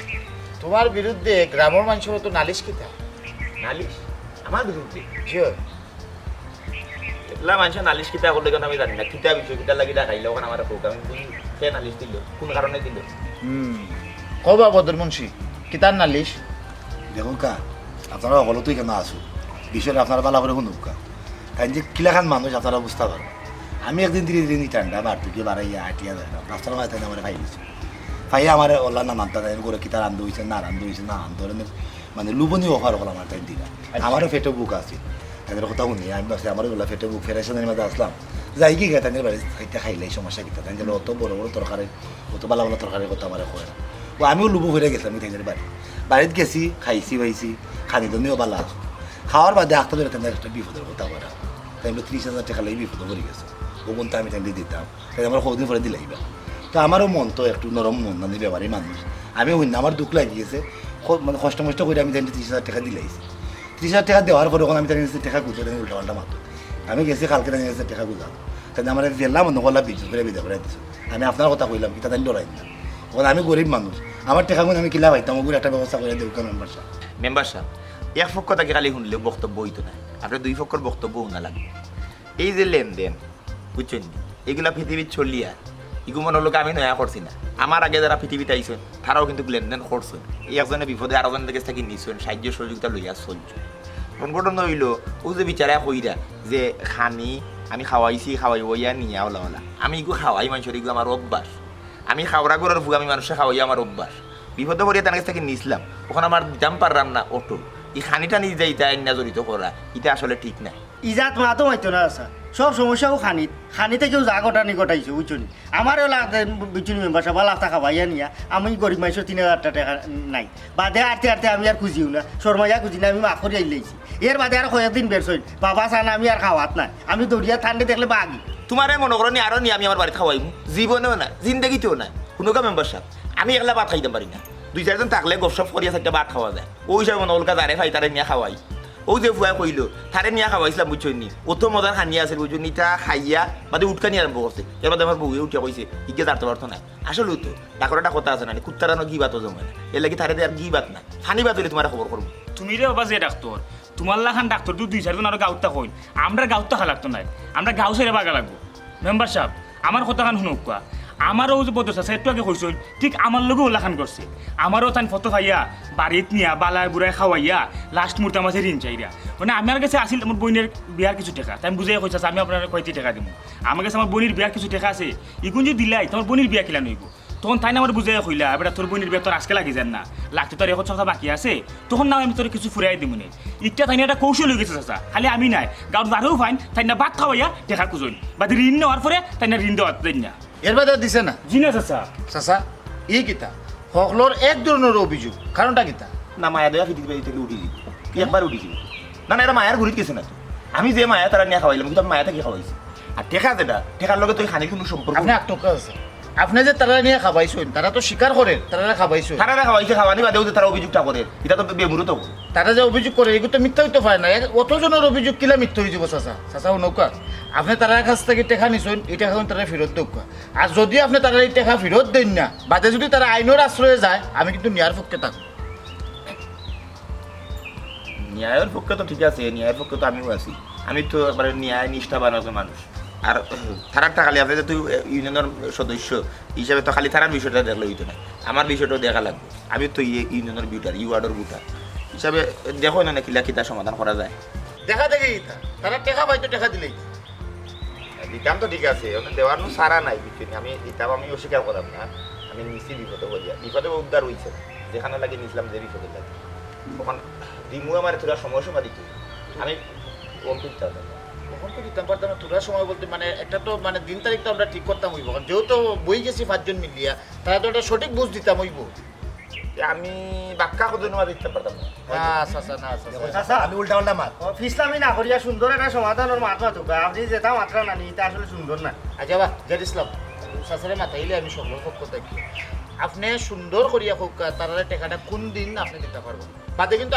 তোমার বিরুদ্ধে গ্রামের মানুষের তো নালিশ কিতা নালিশ আমার বিরুদ্ধে জিও এগুলা মানুষ নালিশ কিতা করলে কেন আমি জানি না কিতা বিষয় কিতা লাগি দেখাইলে ওখানে আমার প্রোগ্রাম কে নালিশ দিল কোন কারণে দিল কবা বদর মুন্সি কিতার নালিশ দেখুন কা আপনারা সকলো তো এখানে আছো বিষয়টা আপনারা ভালো করে শুনুক কা কারণ যে কিলাখান মানুষ আপনারা বুঝতে পারেন আমি একদিন ধীরে ধীরে ঠান্ডা বাড়তুকে বাড়াইয়া হাঁটিয়া যায় রাস্তার মাঝে আমার ভাই দিয়েছে ভাই আমার ওলা না নামতা দেয় করে কিতা রান্ধ হয়েছে না রান্ধ হয়েছে না রান্ধ ধরনের মানে লুবনি অফার হল আমার তাই দিলা আমারও ফেটে বুক আছে তাদের কথা শুনি আমি ভাবছি আমার ওলা ফেটে বুক ফেরাইশনের মধ্যে আসলাম যাই কি তাদের বাড়ি খাইতে খাইলে সমস্যা কিতা তাই অত বড় বড় তরকারি অত ভালো ভালো তরকারির কথা আমার কয় না ও আমিও লুবু হয়ে গেছিলাম তাদের বাড়িত গেছি খাইছি পাইছি খানি দনিও ভালো আছে খাওয়ার বাদে আখতে ধরে তাদের একটা বিপদের কথা বলা তাই 30,000 টাকা লাগে বিপদ করে গেছে ও বলতে আমি তাই দিতাম তাই আমার কদিন পরে দিলাইবা তো আমারও মন তো একটু নরম মন না ব্যাপারই মানুষ আমি অন্য আমার দুঃখ লাগি গেছে মানে কষ্ট মষ্ট করে আমি তাই 30,000 টাকা দিলাইছি 30,000 টাকা দেওয়ার পরে ওখানে আমি তাই টাকা গুজরে উল্টা পাল্টা মাতো আমি গেছি কালকে তাই টাকা গুজাম তাই আমার জেলা মনে করলাম বিজনেস করে বিদা করে দিচ্ছি আমি আপনার কথা কইলাম কি তাদের ডরাই না ওখানে আমি গরিব মানুষ আমার টাকা গুণ আমি কিলা পাইতাম ওগুলো একটা ব্যবস্থা করে দেবো মেম্বার সাহেব মেম্বার সাহেব এক পক্ষ থেকে খালি শুনলে বক্তব্য হইতো না আপনার দুই পক্ষের বক্তব্য না লাগে এই যে লেনদেন বুঝছেন এগুলা পৃথিবীর চলিয়া এগুলো মনে হলো আমি নয়া করছি না আমার আগে যারা পৃথিবীতে আইসেন তারাও কিন্তু লেনদেন করছেন এই একজনে বিপদে আরেকজনের কাছে থাকি নিছেন সাহায্য সহযোগিতা লইয়া চলছে সংগঠন হইল ও যে বিচারা কইরা যে খানি আমি খাওয়াইছি খাওয়াইব ইয়া নিয়া ওলা ওলা আমি এগুলো খাওয়াই মানুষের এগুলো আমার অভ্যাস আমি খাওয়া করার ভুগ আমি মানুষের খাওয়াই আমার অভ্যাস বিপদে পড়িয়া তার কাছ থেকে নিছিলাম ওখানে আমার দিতাম পারলাম না অটো এই খানিটা নিয়ে যাই তাই না জড়িত করা এটা আসলে ঠিক না ইজাত মাতো মাইতো না আসা সব সমস্যাও খানিতে কেউ যা গটানি গটাইছে বুঝছনি আমারও বুঝছনি মেম্বার সাহেব লাখ টাকা ভাইয়া নিয়া আমি গরিব মানুষের 3,000 টাকা নাই বাদে আরতে আরতে আমি আর খুঁজিও না শর্মাইয়া খুঁজি না আমি মাফ করে আইলেছি এর বাদে আর কয়েকদিন বেরছই বাবা চান আমি আর খাওয়াত না আমি দরিয়া ঠান্ডে দেখলে বাগি তোমারে মনে করো নি আরো নি আমি আমার বাড়িতে খাওয়াইমু জীবনেও না জিন্দগিতেও না কোনো মেম্বার সাহেব আমি একলা ভাত খাইতে পারি না 2-4 জন থাকলে গপসপ করিয়া একটা ভাত খাওয়া যায় ওই হিসাবে মনে হলকা তারে খাই তারে নিয়ে খাওয়াই ও যে ফুয়া কইল তারে নিয়ে খাওয়াইছিলাম বুঝছই নি ও তো মজার খানিয়া আছে বুঝুন তা খাইয়া বাদে উঠকানি আরম্ভ করছে এর বাদে আমার বউয়ে উঠিয়া কইছে ইকে জানতে পারতো না আসলেও তো ডাকরটা কথা আছে না কুত্তারানো গি বাতও জমে না এর লাগি তারে আর গি বাত না ফানি বাত হইলে তোমার খবর করবো তুমি রে বাবা যে ডাক্তার তোমার লাখান ডাক্তার তুই 2-4 জন আরো গাউতা কইন আমরা গাউতা খা লাগতো নাই আমরা গাউ ছেড়ে বাগা লাগবো মেম্বার সাহেব আমার কথা খান শুনুক কোয়া আমারও যে বদস আছে একটু আগে কইসই ঠিক আমার লগেও লাখান করছে আমারও তান ফটো খাইয়া বাড়িত নিয়া বালায় বুড়াই খাওয়াইয়া লাস্ট মুহূর্তে আমার ঋণ চাইরা মানে আমার কাছে আসিল আমার বোনের বিয়ার কিছু টাকা তাই বুঝাই কইছে আমি আপনার কয়টি টাকা দিব আমার কাছে আমার বোনের বিয়ার কিছু টাকা আছে ইগুন যদি দিলাই তোমার বোনের বিয়া কিলা নইব তখন তাই না আমার বুঝে কইলা এবার তোর বোনের বিয়ে তোর আজকে লাগি যান না লাগতে তোর এখন সপ্তাহ বাকি আছে তখন না আমি তোর কিছু ফুরাই দিব নে ইটা তাই না একটা কৌশল হয়ে গেছে চাচা খালি আমি নাই গাঁত বারেও ফাইন তাই না ভাত খাওয়াইয়া দেখা খুঁজুন বা ঋণ নেওয়ার পরে তাই না ঋণ দেওয়ার দেন না এর বাদে দিছে না জি না চাচা চাচা ই কিতা সকলোর এক ধরনের অভিযোগ কারণটা কিতা না মায়া দেওয়া ফিটি দিবে থেকে উঠি দিব একবার উঠি দিব না এটা মায়ের ঘুরিত গেছে না তো আমি যে মায়া তারা নিয়ে খাওয়াইলাম কিন্তু আমি মায়া থেকে খাওয়াইছি আর টেকা যেটা টেকার লগে তুই খানি কোনো সম্পর্ক আপনি আটকা আছে আপনি যে তারা নিয়ে খাবাইছেন তারা তো স্বীকার করে তারা খাবাইছেন তারা খাওয়াইছে খাওয়ানি বাদেও তারা অভিযোগটা করে এটা তো বেমুরু তো তারা যে অভিযোগ করে এগুলো তো মিথ্যা হইতে পারে না অতজনের অভিযোগ কিলা মিথ্যা হয়ে যাব চাচা চাচা নৌকা আপনি তার কাছ থেকে টেকা নিছেন এই টেকা তারা ফেরত দৌকা আর যদি আপনি তারা এই টেকা ফেরত দেন না বাদে যদি তারা আইনের আশ্রয়ে যায় আমি কিন্তু ন্যায়ের পক্ষে থাকবো ন্যায়ের পক্ষে তো ঠিক আছে ন্যায়ের পক্ষে তো আমিও আছি আমি তো একবারে ন্যায় নিষ্ঠাবান একজন মানুষ আর থানার টাকা আপনি যে তুই ইউনিয়নের সদস্য হিসাবে তো খালি থানার বিষয়টা দেখলে হইতো না আমার বিষয়টাও দেখা লাগবে আমি তো ইউনিয়নের বিউটার ইউয়ার্ডের বুটার হিসাবে দেখো না কিলা কিতা সমাধান করা যায় দেখা দেখে ইতা তারা টেকা পাইতো টেকা দিলেই দিতাম তো ঠিক আছে দেওয়ার নো সারা নাই কিছু আমি দিতাম আমি অস্বীকার করলাম না আমি নিশ্চি বিপদে বলিয়া বিপদে উদ্ধার হয়েছে যেখানে লাগে নিয়েছিলাম যে বিপদে লাগে তখন দিমু আমার তোরা সময় দিত আমি কমপ্লিট করতাম কখন তো দিতাম পারতাম না তোরা সময় বলতে মানে একটা তো মানে দিন তারিখ তো আমরা ঠিক করতাম হইব যেহেতু বই গেছি 5 জন মিলিয়া তারা তো একটা সঠিক বুঝ দিতাম হইব আমি বাক্কা কত নেওয়া দিতে পারতাম না চাচা আমি উল্টা পাল্টা মাত ফিসলামি না করিয়া সুন্দর একটা সমাধানের মাত্রা তো আপনি যেটা মাত্রা না নিতে আসলে সুন্দর না আচ্ছা বা জেড ইসলাম চাচারে মাথাইলে আমি সকল পক্ষ থাকি আপনি সুন্দর করিয়া হোক তারা টাকাটা কোন দিন আপনি দিতে পারবেন বাদে কিন্তু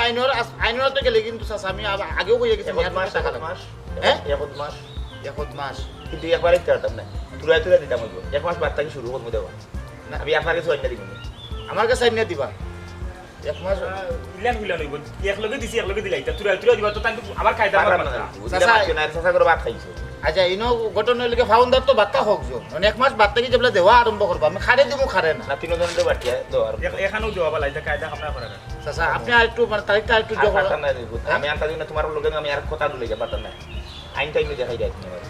আইনের তো গেলে কিন্তু চাচা আমি আগেও কইয়া গেছি টাকা মাস হ্যাঁ মাস এক মাস কিন্তু একবার দিতে পারতাম না তুরা দিতাম হইব এক মাস বাদ থেকে শুরু করবো দেওয়া আমি আপনার কাছে অন্য দিব আমার কাছে আইনে দিবা এক মাস ইলান হুইলান হইব একলগে দিছি একলগে দিলাই তা তুরা দিবা তো তাই আবার খাইতে পারবা না ভাত খাইছো আচ্ছা ইনো ঘটনা লেগে ফাউন্ডার তো বাত্তা হোক যো মানে এক মাস বাদ থেকে যেগুলো দেওয়া আরম্ভ করবো আমি খারে দিব খারে না না তিনজনের বাটিয়া দেওয়ার এখানেও দেওয়া বলা এটা কায়দা আমরা করে না চাচা আপনি আর একটু মানে তারিখটা একটু জোগাড় আমি আনতা দিন তোমার লোকে আমি আর কথা বলে যাব পারতাম না আইন টাইমে দেখাই যায় তোমার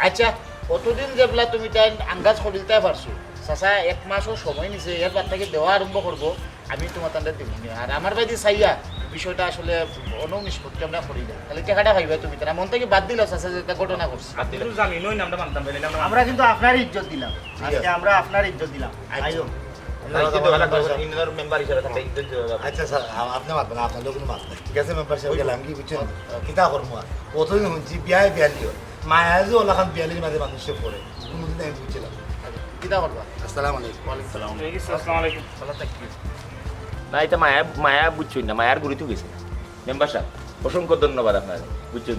আচ্ছা কতদিন যেগুলা তুমি তাই আঙ্গাজ করিতে পারছো চাচা এক মাসও সময় নিছে এর বাদ থেকে দেওয়া আরম্ভ করবো আমি তোমার তাদের দিব আর আমার বাইরে চাইয়া বিষয়টা আসলে নিষ্পত্তি আমরা করি না তাহলে টাকাটা খাইবা তুমি তারা মন থেকে বাদ দিল চাচা যে ঘটনা করছে জানি নই নামটা মানতাম আমরা কিন্তু আপনার ইজ্জত দিলাম আজকে আমরা আপনার ইজ্জত দিলাম আইও মেম্বার হিসেবে থাকতে আচ্ছা স্যার আপনি মাতবেন আপনার লোক মাত নাই ঠিক আছে মেম্বার সাহেব গেলাম কি বুঝছেন কিতা করবো আর প্রথমে শুনছি বিয়ায় বিয়ালিও মায়া যে ওলাখান বিয়ালির মাঝে মানুষে পড়ে কোনোদিন আমি বুঝছিলাম কিতা করবা আসসালামু আলাইকুম আসসালামু আলাইকুম ভালো থাকবি না এটা মায়া বুঝছই না মায়ার গুড়িতেও গেছে মেম্বার সাহেব অসংখ্য ধন্যবাদ আপনার বুঝছেন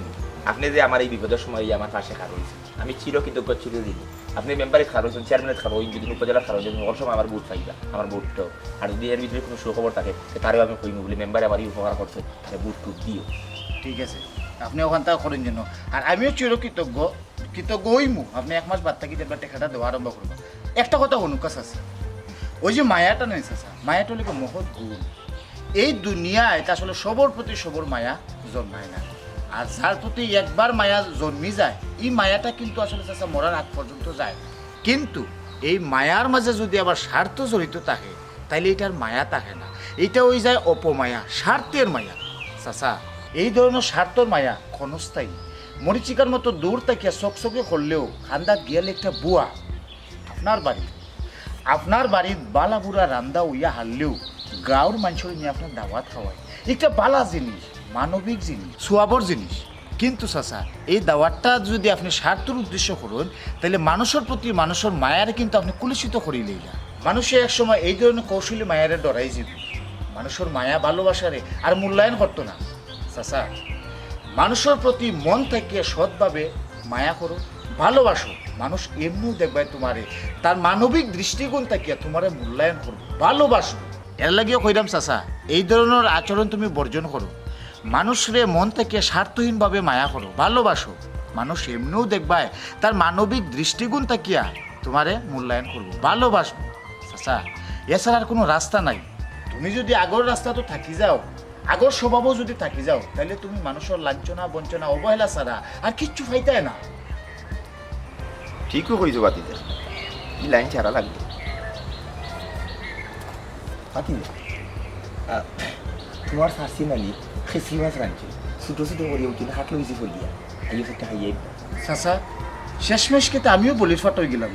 আপনি যে আমার এই বিপদের সময় আমার পাশে খার হয়েছে আমি চিরকৃতজ্ঞ চিরদিন আপনি মেম্বারে খার হয়েছেন চেয়ারম্যানের খার হইন যদি উপজেলার খার হয়েছেন ওর সময় আমার বুট পাইবা আমার বুটটাও আর যদি এর ভিতরে কোনো সুখবর থাকে তারেও আমি কইনি বলি মেম্বারে আমারই উপকার করছে তাহলে বুট টুট দিও ঠিক আছে আপনি ওখান থেকে করেন যেন আর আমিও চিরকৃতজ্ঞ হইমু আপনি এক মাস বাদ থাকি দেখবার টাকাটা দেওয়া আরম্ভ করবো একটা কথা অনুকাশ আছে ওই যে মায়াটা নেই চাচা মায়াটা হলে মহৎ গুণ এই দুনিয়ায় এটা আসলে সবর প্রতি সবর মায়া জন্মায় না আর যার প্রতি একবার মায়া জন্মি যায় এই মায়াটা কিন্তু আসলে চাচা মরার আগ পর্যন্ত যায় কিন্তু এই মায়ার মাঝে যদি আবার স্বার্থ জড়িত থাকে তাইলে এটার মায়া থাকে না এটা ওই যায় অপমায়া স্বার্থের মায়া চাচা এই ধরনের স্বার্থর মায়া ক্ষণস্থায়ী মরিচিকার মতো দূর থেকে চকচকে করলেও খান্দাত গিয়ালে একটা বুয়া আপনার বাড়ির বালা বুড়া রান্দা উইয়া হারলেও গাঁর মানুষের নিয়ে আপনার দাওয়াত খাওয়ায় একটা বালা জিনিস মানবিক জিনিস সোয়াবর জিনিস কিন্তু চাচা এই দাওয়াতটা যদি আপনি স্বার্থের উদ্দেশ্য করুন তাহলে মানুষের প্রতি মানুষের মায়ারে কিন্তু আপনি কুলুষিত করিলেই না মানুষে একসময় এই ধরনের কৌশলী মায়ারে ডরাই যাবে মানুষের মায়া ভালোবাসারে আর মূল্যায়ন করতো না চাচা মানুষের প্রতি মন থেকে সৎভাবে মায়া করো ভালোবাসো মানুষ এমনিও দেখবে তোমারে তার মানবিক দৃষ্টিকোণ থেকে তোমারে মূল্যায়ন করবো ভালোবাসো এর লাগিও কইরাম চাচা এই ধরনের আচরণ তুমি বর্জন করো মানুষরে মন থেকে স্বার্থহীনভাবে মায়া করো ভালোবাসো মানুষ এমনিও দেখবায় তার মানবিক দৃষ্টিকোণ তাকিয়া তোমারে মূল্যায়ন করবো ভালোবাসবো চাচা এছাড়া আর কোনো রাস্তা নাই তুমি যদি আগর রাস্তা তো থাকি যাও আগর স্বভাবও যদি থাকি যাও তাহলে তুমি মানুষের লাঞ্ছনা বঞ্চনা অবহেলা ছাড়া আর কিচ্ছু ফাইতায় না ঠিকও কইছো বাতিতে কি লাইন ছাড়া লাগবে পাতি তোমার শাশি নালি খেসি মাছ রাঁধছে ছোটো ছোটো করে উঠিলে হাত লইছি ফলিয়া আইও সেটা খাইয়ে চাচা শেষমেশ কেটে আমিও বলির ফাট হয়ে গেলাম